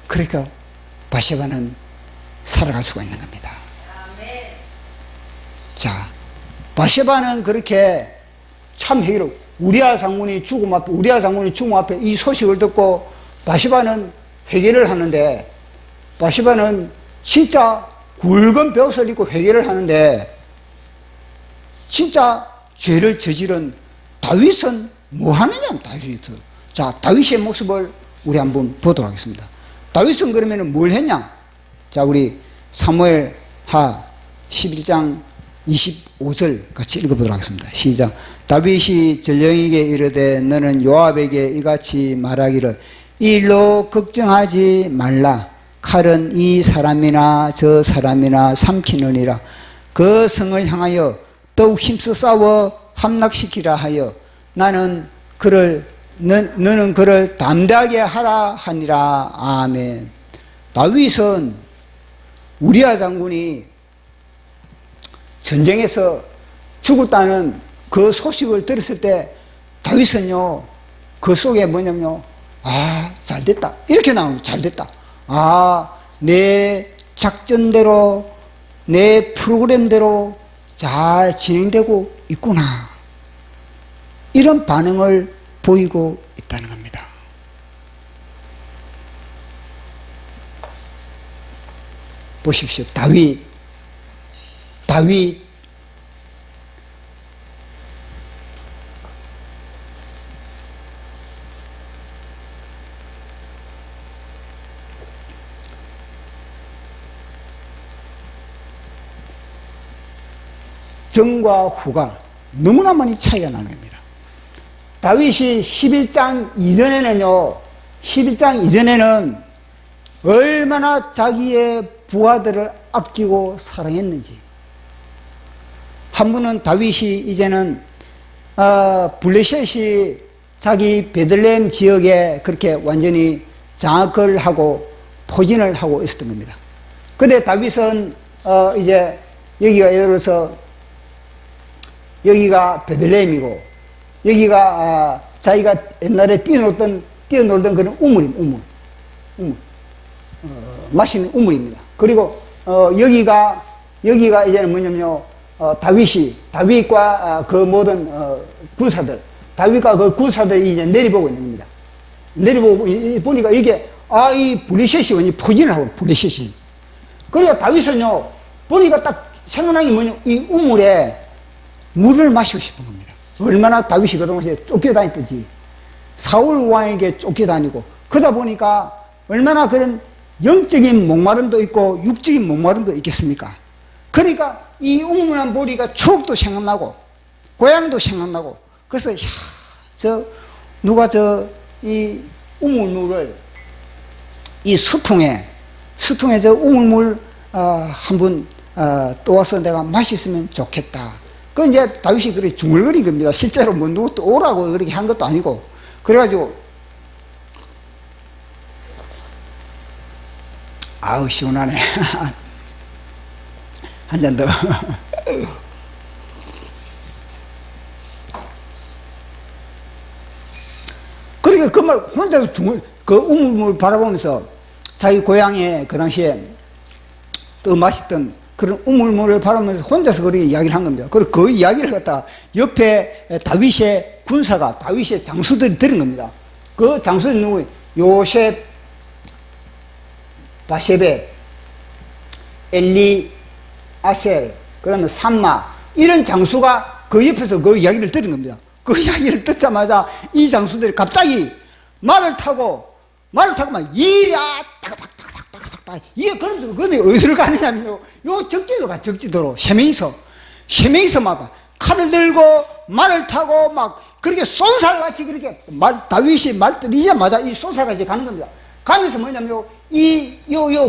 그러니까 바세바는 살아갈 수가 있는 겁니다. 자, 바세바는 그렇게 참 회개로 우리아 장군이 죽음 앞에 이 소식을 듣고 바세바는 회개를 하는데 바세바는 진짜 굵은 벼슬 입고 회개를 하는데 진짜 죄를 저지른 다윗은 뭐 하느냐? 자, 다윗의 모습을 우리 한번 보도록 하겠습니다. 다윗은 그러면 뭘 했냐? 자, 우리 사무엘하 11장 25절 같이 읽어보도록 하겠습니다. 시작. 다윗이 전령에게 이르되 너는 요압에게 이같이 말하기를 이 일로 걱정하지 말라. 칼은 이 사람이나 저 사람이나 삼키느니라. 그 성을 향하여 더욱 힘써 싸워 함락시키라 하여 너는 그를 담대하게 하라 하니라. 아멘. 다윗은 우리아 장군이 전쟁에서 죽었다는 그 소식을 들었을 때 다윗은요 그 속에 뭐냐면요 잘됐다 이렇게 나오면 잘됐다. 내 작전대로 내 프로그램대로 잘 진행되고 있구나 이런 반응을 보이고 있다는 겁니다. 보십시오. 다윗 전과 후가 너무나 많이 차이가 나는 겁니다. 다윗이 11장 이전에는 얼마나 자기의 부하들을 아끼고 사랑했는지. 한 번은 다윗이 이제는 블레셋이 자기 베들레헴 지역에 그렇게 완전히 장악을 하고 포진을 하고 있었던 겁니다. 근데 다윗은 이제 여기가 예를 들어서 여기가 베들레헴이고 여기가 자기가 옛날에 뛰어놀던 그런 우물. 마시는 우물입니다. 그리고 여기가 이제는 뭐냐면요 다윗과 그 모든 다윗과 그 군사들이 이제 내려보고 있는 겁니다. 내려보고 보니까 이게 이 블레셋이 완전히 포진을 하고 블레셋이. 그러니까 다윗은요 보니까 딱 생각난 게 뭐냐 이 우물에 물을 마시고 싶은 겁니다. 얼마나 다윗이 그동안 쫓겨다녔든지 사울 왕에게 쫓겨다니고 그러다 보니까 얼마나 그런 영적인 목마름도 있고 육적인 목마름도 있겠습니까? 그러니까 이 우물만 보니까 추억도 생각나고 고향도 생각나고 그래서 누가 이 우물물을 이 수통에 저 우물물 한번 떠와서 내가 마셨으면 좋겠다. 그 이제 다윗이 그렇게 중얼거린 겁니다. 실제로 뭐 누구 또 오라고 그렇게 한 것도 아니고. 그래가지고 아우, 시원하네. 한 잔 더. 그러니까 그 말 혼자서 그 우물물 바라보면서 자기 고향에 그 당시에 또 맛있던 그런 우물물을 바라보면서 혼자서 그렇게 이야기를 한 겁니다. 그리고 그 이야기를 갖다 옆에 다윗의 군사가, 다윗의 장수들이 들은 겁니다. 그 장수들이 누구? 요셉, 바세벳, 엘리, 아셀, 그 다음에 삼마, 이런 장수가 그 옆에서 그 이야기를 들은 겁니다. 그 이야기를 듣자마자 이 장수들이 갑자기 말을 타고 막 이랴 타닥타닥타닥타닥 이게 그러면서 그게 어디로 가느냐면요, 요 적지도로 가. 적지도로 세명이서 막 칼을 들고 말을 타고 막 그렇게 쏜살같이 그렇게 다윗이 말 들이자마자 이 쏜살같이 가는 겁니다. 가면서 뭐냐면 요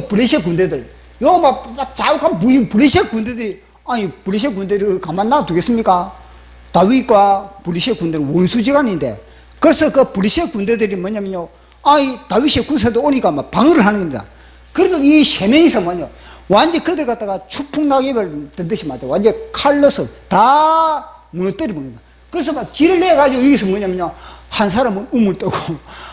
브레시아 군대들, 요 막 자욱한 브레시아 군대들이, 아니 브레시아 군대를 가만 놔두겠습니까? 다윗과 브레시아 군대는 원수지간인데, 그래서 그 브레시아 군대들이 뭐냐면요, 아이 다윗의 군사도 오니까 막 방어를 하는 겁니다. 그리고 이 세 명이서 뭐냐, 완전 그들 갖다가 추풍낙엽을 던듯이 맞아 완전 칼로서 다 무너뜨려 버립니다. 그래서 막 길을 내가지고 여기서 뭐냐면요, 한 사람은 우물 떠고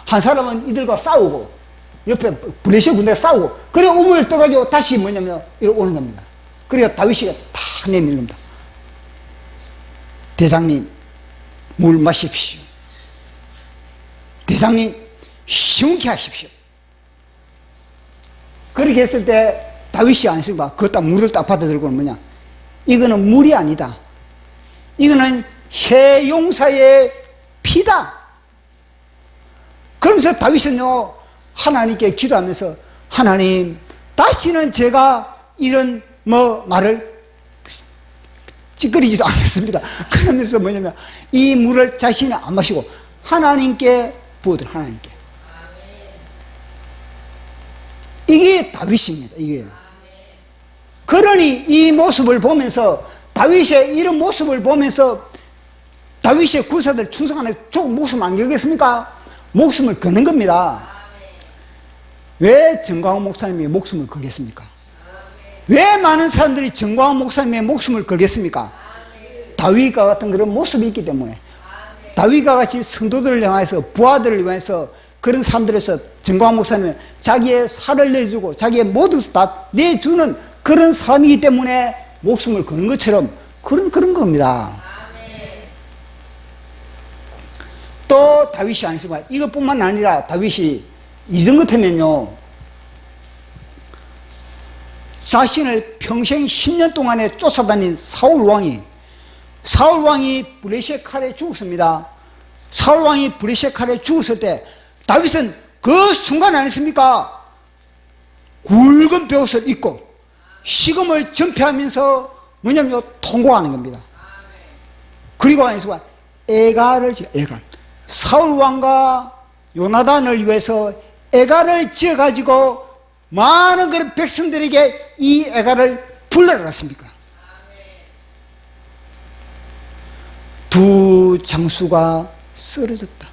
한 사람은 이들과 싸우고 옆에 브레시아 군대가 싸우고, 그래 우물 떠가지고 다시 뭐냐면 이렇게 오는 겁니다. 그래서 다윗이가 다 내미는 겁니다. 대장님, 물 마십시오. 대장님, 시원케 하십시오. 그렇게 했을 때 다윗이 안 쓰고 막 그거 딱 물을 딱 받아들고는 뭐냐, 이거는 물이 아니다, 이거는 새 용사의 피다. 그러면서 다윗은요, 하나님께 기도하면서, 하나님, 다시는 제가 이런 말을 찌끄리지도 않겠습니다. 그러면서 뭐냐면 이 물을 자신이 안 마시고 하나님께 부어들, 하나님께. 이게 다윗입니다. 이게. 그러니 이 모습을 보면서, 다윗의 이런 모습을 보면서 다윗의 군사들 충성하는 조금 목숨 안 걸겠습니까? 목숨을 거는 겁니다. 왜 정광훈 목사님이 목숨을 걸겠습니까? 왜 많은 사람들이 정광훈 목사님의 목숨을 걸겠습니까? 다윗과 같은 그런 모습이 있기 때문에. 다윗과 같이 성도들을 향해서, 부하들을 위해서, 그런 사람들에서 정광훈 목사님은 자기의 살을 내주고 자기의 모든 것을 다 내주는 그런 사람이기 때문에 목숨을 거는 것처럼 그런 겁니다. 또 다윗이 아니지만 이것뿐만 아니라 다윗이 이전 같으면요, 자신을 평생 10년 동안에 쫓아다닌 사울왕이 브레시아 칼에 죽었습니다. 사울왕이 브레시아 칼에 죽었을 때 다윗은 그 순간 아니습니까? 굵은 벼옷을 입고 식음을 전폐하면서 뭐냐면 통곡하는 겁니다. 그리고 아니지만 애가를 지어, 사울왕과 요나단을 위해서 애가를 지어가지고 많은 그런 백성들에게 이 애가를 불러놨습니까? 두 장수가 쓰러졌다.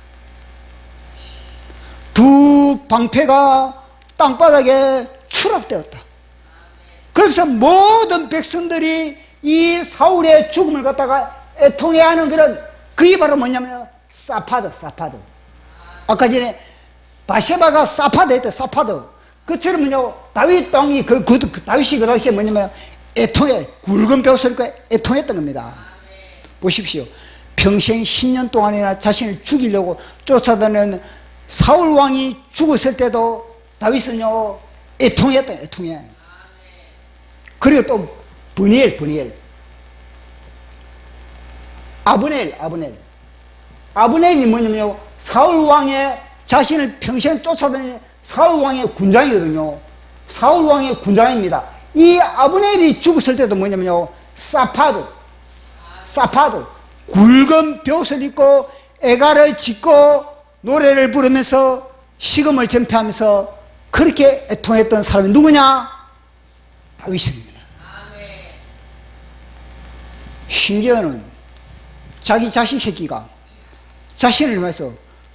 두 방패가 땅바닥에 추락되었다. 그래서 모든 백성들이 이 사울의 죽음을 갖다가 애통해하는 그런, 그게 바로 뭐냐면 사파드. 아까 전에 바세바가 사파드 했다. 사파드. 그처럼요, 다윗 땅이 다윗이 그 당시에 뭐냐면 굵은 벼슬과 애통했던 겁니다. 보십시오. 평생 10년 동안이나 자신을 죽이려고 쫓아다니는 사울왕이 죽었을 때도 다윗은요, 애통해. 그리고 또 브니엘. 아브넬이 뭐냐면요, 사울왕의 자신을 평생 쫓아다니는 사울왕의 군장이거든요. 사울왕의 군장입니다. 이 아브넬이 죽었을 때도 뭐냐면요, 사파드. 굵은 벼옷을 입고 애가를 짓고 노래를 부르면서 식음을 전폐하면서 그렇게 애통했던 사람이 누구냐? 다윗입니다. 심지어는 자기 자식 새끼가 자신을 위해서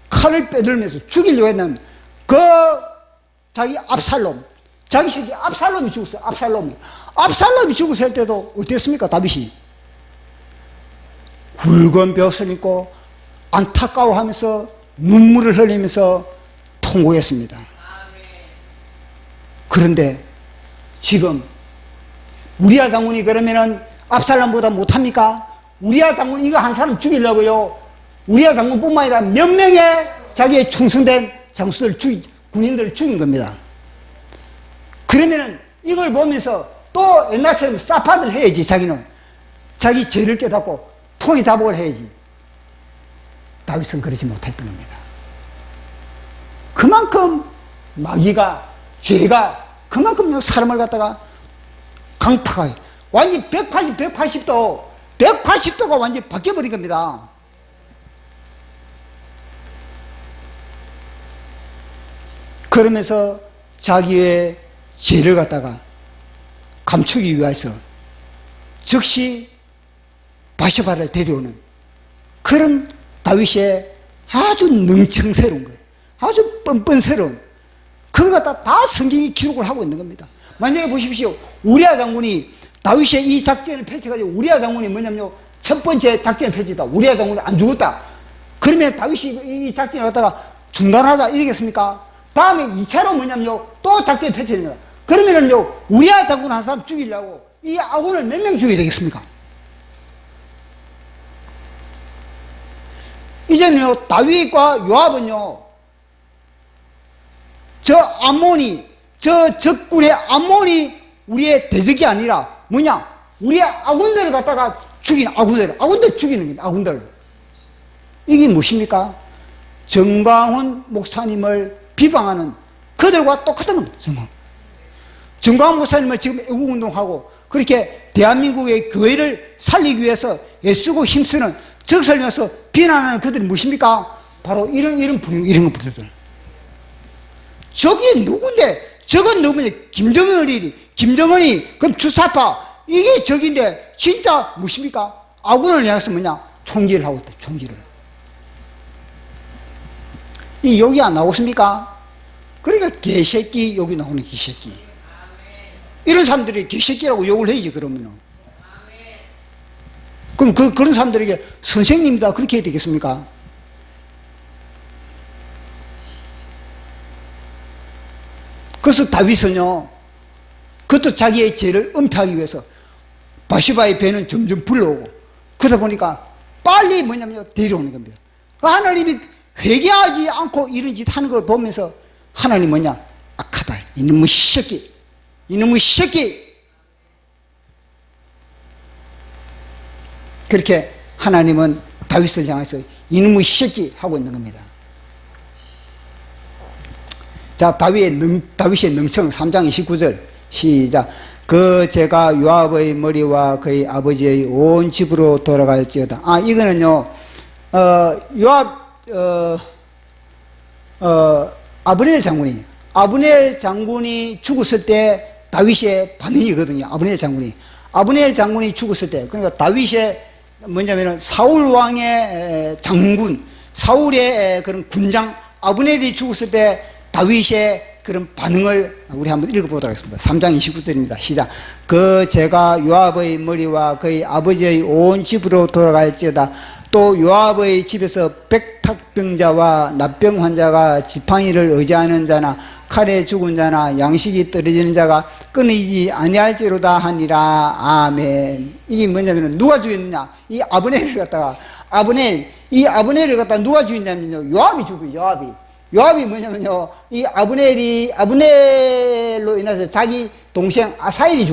칼을 빼들면서 죽이려고 했는 그 자기 압살롬, 자기 새끼 압살롬이 죽었어요. 압살롬이 죽었을 때도 어땠습니까? 다윗이 굵은 벼슬 입고 안타까워하면서 눈물을 흘리면서 통곡했습니다. 그런데 지금 우리야 장군이 그러면은 압살롬보다 못합니까? 우리야 장군 이거 한 사람 죽이려고요. 우리야 장군뿐만 아니라 몇 명의 자기의 충성된 장수들 군인들을 죽인 겁니다. 그러면은 이걸 보면서 또 옛날처럼 사파를 해야지. 자기는 자기 죄를 깨닫고 통의 자복을 해야지. 다윗은 그러지 못했던 겁니다. 그만큼 마귀가 죄가 그만큼 사람을 갖다가 강파가 완전히 180도가 완전히 바뀌어버린 겁니다. 그러면서 자기의 죄를 갖다가 감추기 위해서 즉시 바세바를 데려오는 그런 다윗의 아주 능청스러운 거예요. 아주 뻔뻔스러운 그걸 갖다 다 성경이 기록을 하고 있는 겁니다. 만약에 보십시오. 우리야 장군이 다윗의 이 작전을 펼쳐가지고 우리야 장군이 뭐냐면요. 첫 번째 작전을 펼치다. 우리야 장군이 안 죽었다. 그러면 다윗이 이 작전을 갖다가 중단하자 이러겠습니까? 다음에 2차로 뭐냐면요. 또 작전을 펼쳐야 됩니다. 그러면은요. 우리야 장군 한 사람 죽이려고 이 아군을 몇 명 죽여야 되겠습니까? 이제는요. 다윗과 요압은요. 저 암몬이 저 적군의 암몬이 우리의 대적이 아니라 뭐냐? 우리의 아군들을 갖다가 죽이는 아군들 죽이는 겁니다. 아군들. 이게 무엇입니까? 정광훈 목사님을 비방하는 그들과 똑같은 겁니다. 정광훈 목사님을 지금 애국운동하고 그렇게 대한민국의 교회를 살리기 위해서 애쓰고 힘쓰는 적설면서 비난하는 그들이 무엇입니까? 바로 이런 분들. 저게 누군데? 저건 누구냐? 김정은이 그럼 주사파 이게 적인데 진짜 무엇입니까? 아군을 향해서 뭐냐? 총질을 하고 있다. 총질을. 이 욕이 안 나오십니까? 그러니까 개새끼 욕이 나오는 개새끼. 이런 사람들이 개새끼라고 욕을 해야지 그러면은. 그럼 그런 사람들에게 선생님이다 그렇게 해야 되겠습니까? 그래서 다윗은요, 그것도 자기의 죄를 은폐하기 위해서 바세바의 배는 점점 불러오고 그러다 보니까 빨리 뭐냐면 데려오는 겁니다. 하나님이 회개하지 않고 이런 짓 하는 걸 보면서 하나님 뭐냐? 악하다. 이놈의 새끼. 그렇게 하나님은 다윗을 향해서 이놈의 새끼 하고 있는 겁니다. 자, 다윗의 능청 3장 29절 시작. 그 제가 요압의 머리와 그의 아버지의 온 집으로 돌아갈지어다. 이거는요 요압 아브넬 장군이 죽었을 때 다윗의 반응이거든요. 아브넬 장군이 죽었을 때, 그러니까 다윗의 뭐냐면은 사울 왕의 장군, 사울의 그런 군장 아브넬이 죽었을 때 다윗의 그런 반응을 우리 한번 읽어보도록 하겠습니다. 3장 29절입니다. 시작. 그 제가 요압의 머리와 그의 아버지의 온 집으로 돌아갈지어다. 또 요압의 집에서 백탁병자와 납병 환자가 지팡이를 의지하는 자나 칼에 죽은 자나 양식이 떨어지는 자가 끊이지 아니할지로다 하니라. 아멘. 이게 뭐냐면 누가 죽였느냐? 이 아브넬을 갖다가 누가 죽였냐면요. 요압이 죽어요. 요압이 뭐냐면요. 이 아브넬로 인해서 자기 동생 아사엘이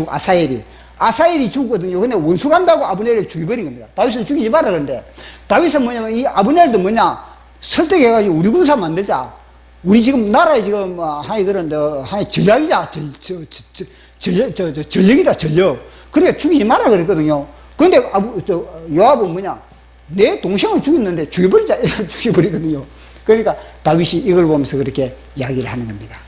죽거든요. 근데 원수 간다고 아브넬을 죽여버린 겁니다. 다윗은 죽이지 마라 그러는데, 다윗은 뭐냐면 이 아브넬도 뭐냐, 설득해가지고 우리 군사 만들자. 우리 지금 나라에 지금 하나의 그런데 하나의 전략이다. 전력이다. 그러니까 죽이지 마라 그랬거든요. 근데 요압은 뭐냐, 내 동생을 죽였는데 죽여버리자. 죽여버리거든요. 그러니까 다윗이 이걸 보면서 그렇게 이야기를 하는 겁니다.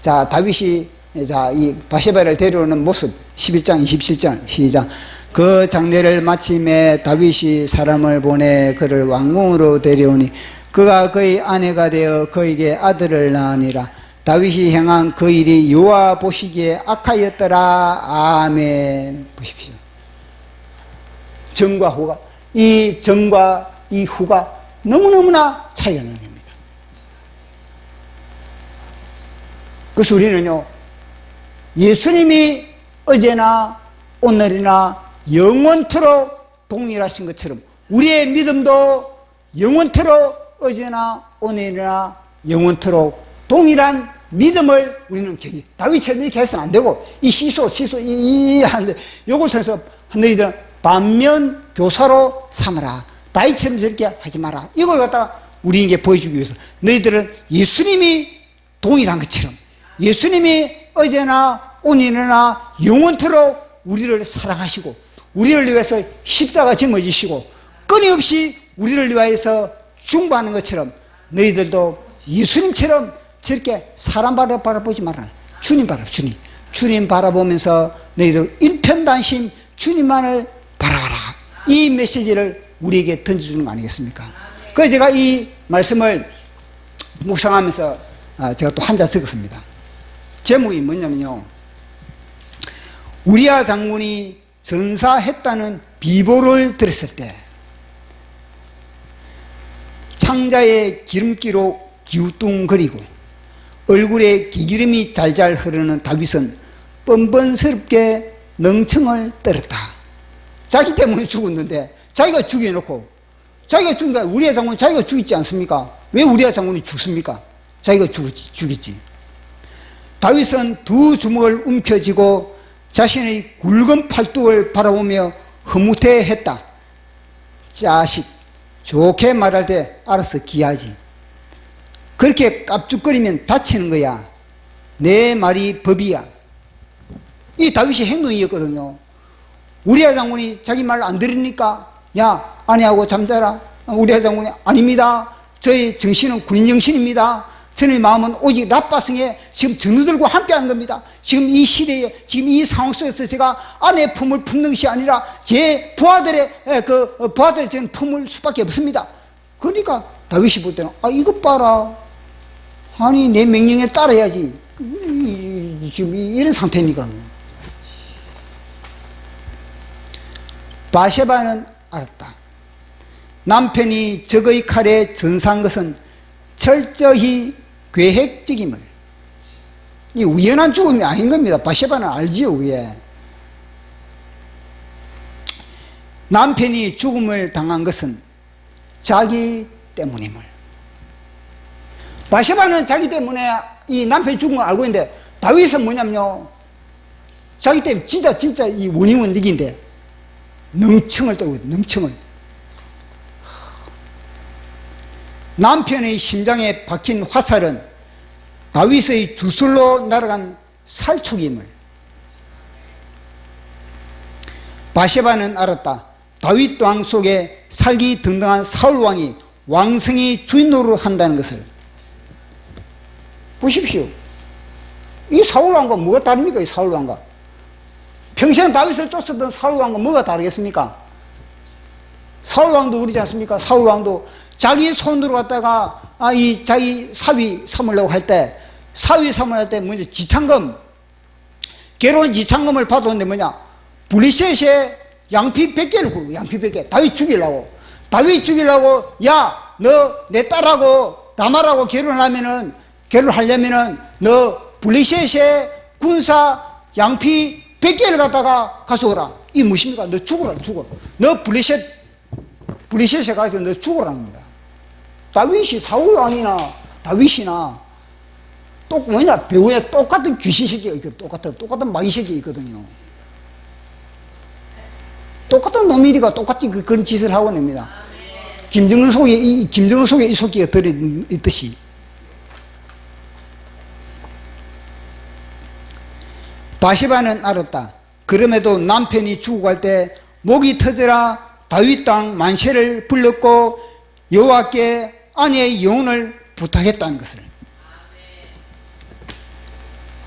자, 다윗이 이 바세바를 데려오는 모습 11장 27절 시작. 그 장례를 마침에 다윗이 사람을 보내 그를 왕궁으로 데려오니 그가 그의 아내가 되어 그에게 아들을 낳으니라. 다윗이 행한 그 일이 여호와 보시기에 악하였더라. 아멘. 보십시오. 전과 후가, 이 전과 이 후가 너무너무나 차이가 나는 겁니다. 그래서 우리는요, 예수님이 어제나 오늘이나 영원토록 동일하신 것처럼 우리의 믿음도 영원토록 어제나 오늘이나 영원토록 동일한 믿음을 우리는 다윗처럼 이렇게 해서는 안 되고, 이 시소 하는데, 요걸 통해서 너희들은 반면 교사로 삼아라. 다윗처럼 저렇게 하지 마라. 이걸 갖다가 우리에게 보여주기 위해서 너희들은 예수님이 동일한 것처럼, 예수님이 어제나 오늘이나 영원토록 우리를 사랑하시고 우리를 위해서 십자가 짊어지시고 끊임없이 우리를 위하여서 중보하는 것처럼 너희들도 예수님처럼 저렇게 사람 바라보지 마라. 주님 바라봐. 주님 바라보면서 너희들 일편단심 주님만을 바라봐라. 이 메시지를 우리에게 던져주는 거 아니겠습니까? 그래서 제가 이 말씀을 묵상하면서 제가 또 한자 적었습니다. 제목이 뭐냐면요, 우리야 장군이 전사했다는 비보를 들었을 때 창자의 기름기로 기우뚱거리고 얼굴에 기기름이 잘잘 흐르는 다윗은 뻔뻔스럽게 능청을 떨었다. 자기 때문에 죽었는데 자기가 죽여놓고, 자기가 죽으니까 우리야 장군 자기가 죽였지 않습니까? 왜 우리야 장군이 죽습니까? 자기가 죽였지. 다윗은 두 주먹을 움켜쥐고 자신의 굵은 팔뚝을 바라보며 흐뭇해했다. 자식, 좋게 말할 때 알아서 기하지. 그렇게 깝죽거리면 다치는 거야. 내 말이 법이야. 이 다윗의 행동이었거든요. 우리야 장군이 자기 말 안 들으니까, 야, 아내하고 잠자라. 우리야 장군이, 아닙니다. 저의 정신은 군인 정신입니다. 저의 마음은 오직 랍바성에 지금 전우들과 함께 하는 겁니다. 지금 이 시대에, 지금 이 상황 속에서 제가 아내의 품을 품는 것이 아니라 제 부하들의 저는 품을 수밖에 없습니다. 그러니까 다윗이 볼 때는, 이것 봐라. 아니, 내 명령에 따라야지. 지금 이런 상태니까. 바세바는 알았다. 남편이 적의 칼에 전사한 것은 철저히 계획적임을, 이 우연한 죽음이 아닌 겁니다. 바세바는 알지요, 왜. 남편이 죽음을 당한 것은 자기 때문임을. 바세바는 자기 때문에 이 남편이 죽은 걸 알고 있는데, 다윗은 뭐냐면요, 자기 때문에 진짜 이 원인원익인데 능청을 떨고 있어요. 능청을. 남편의 심장에 박힌 화살은 다윗의 주술로 날아간 살촉임을. 바세바는 알았다. 다윗 왕 속에 살기 등등한 사울 왕이 왕성히 주인 노릇을 한다는 것을. 보십시오. 이 사울 왕과 뭐가 다릅니까? 이 사울 왕과 평생 다윗을 쫓았던 사울 왕과 뭐가 다르겠습니까? 사울 왕도 그러지 않습니까? 사울 왕도 자기 손으로 갖다가 이 자기 사위 삼으려고 할 때, 먼저 지창금, 괴로운 지창금을 받았는데 뭐냐, 블리셋의 양피 100개를 구워. 양피 100개. 다윗 죽이려고, 야, 너 내 딸하고 다말하고 결혼하려면은 너 블리셋의 군사 양피 100개를 갖다가 가져오라. 이 무엇입니까? 너 죽어라. 너 블리셋에 가서 너 죽어라는 겁니다. 다윗이 사울 왕이나 다윗이나 배우에 똑같은 귀신 새끼가 있거든요. 똑같은 마귀 새끼가 있거든요. 똑같은 놈이니까 똑같이 그런 짓을 하고 냅니다. 김정은 속에 이 속기가 들어있듯이. 바세바는 알았다. 그럼에도 남편이 죽어갈 때 목이 터져라 다윗 땅 만세를 불렀고 여호와께 아내의 영혼을 부탁했다는 것을.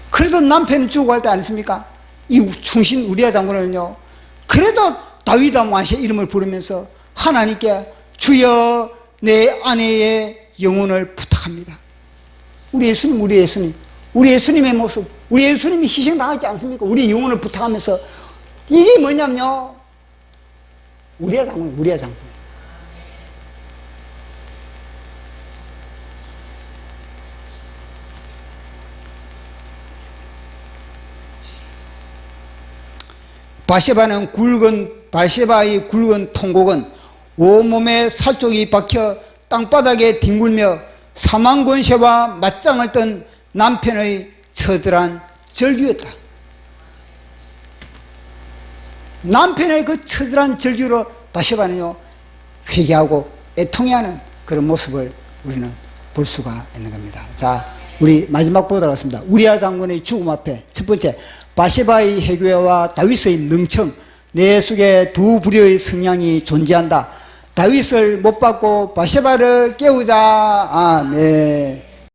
그래도 남편이 죽어갈 때 아니습니까? 이 충신 우리야 장군은요, 그래도 다윗 왕의 이름을 부르면서 하나님께 주여 내 아내의 영혼을 부탁합니다. 우리 예수님 우리 예수님의 모습, 우리 예수님이 희생당하지 않습니까? 우리 영혼을 부탁하면서. 이게 뭐냐면요, 우리의 장군, 우리의 장군. 바세바의 굵은 통곡은 온몸에 살쪽이 박혀 땅바닥에 뒹굴며 사망권세와 맞짱을 뜬 남편의 처절한 절규였다. 남편의 그 처절한 절규로 바세바는요, 회개하고 애통해하는 그런 모습을 우리는 볼 수가 있는 겁니다. 자, 우리 마지막 보도록 하겠습니다. 우리아 장군의 죽음 앞에 첫 번째, 바세바의 해교와 다윗의 능청, 내 속에 두 부류의 성향이 존재한다. 다윗을 못 받고 바세바를 깨우자. 아멘.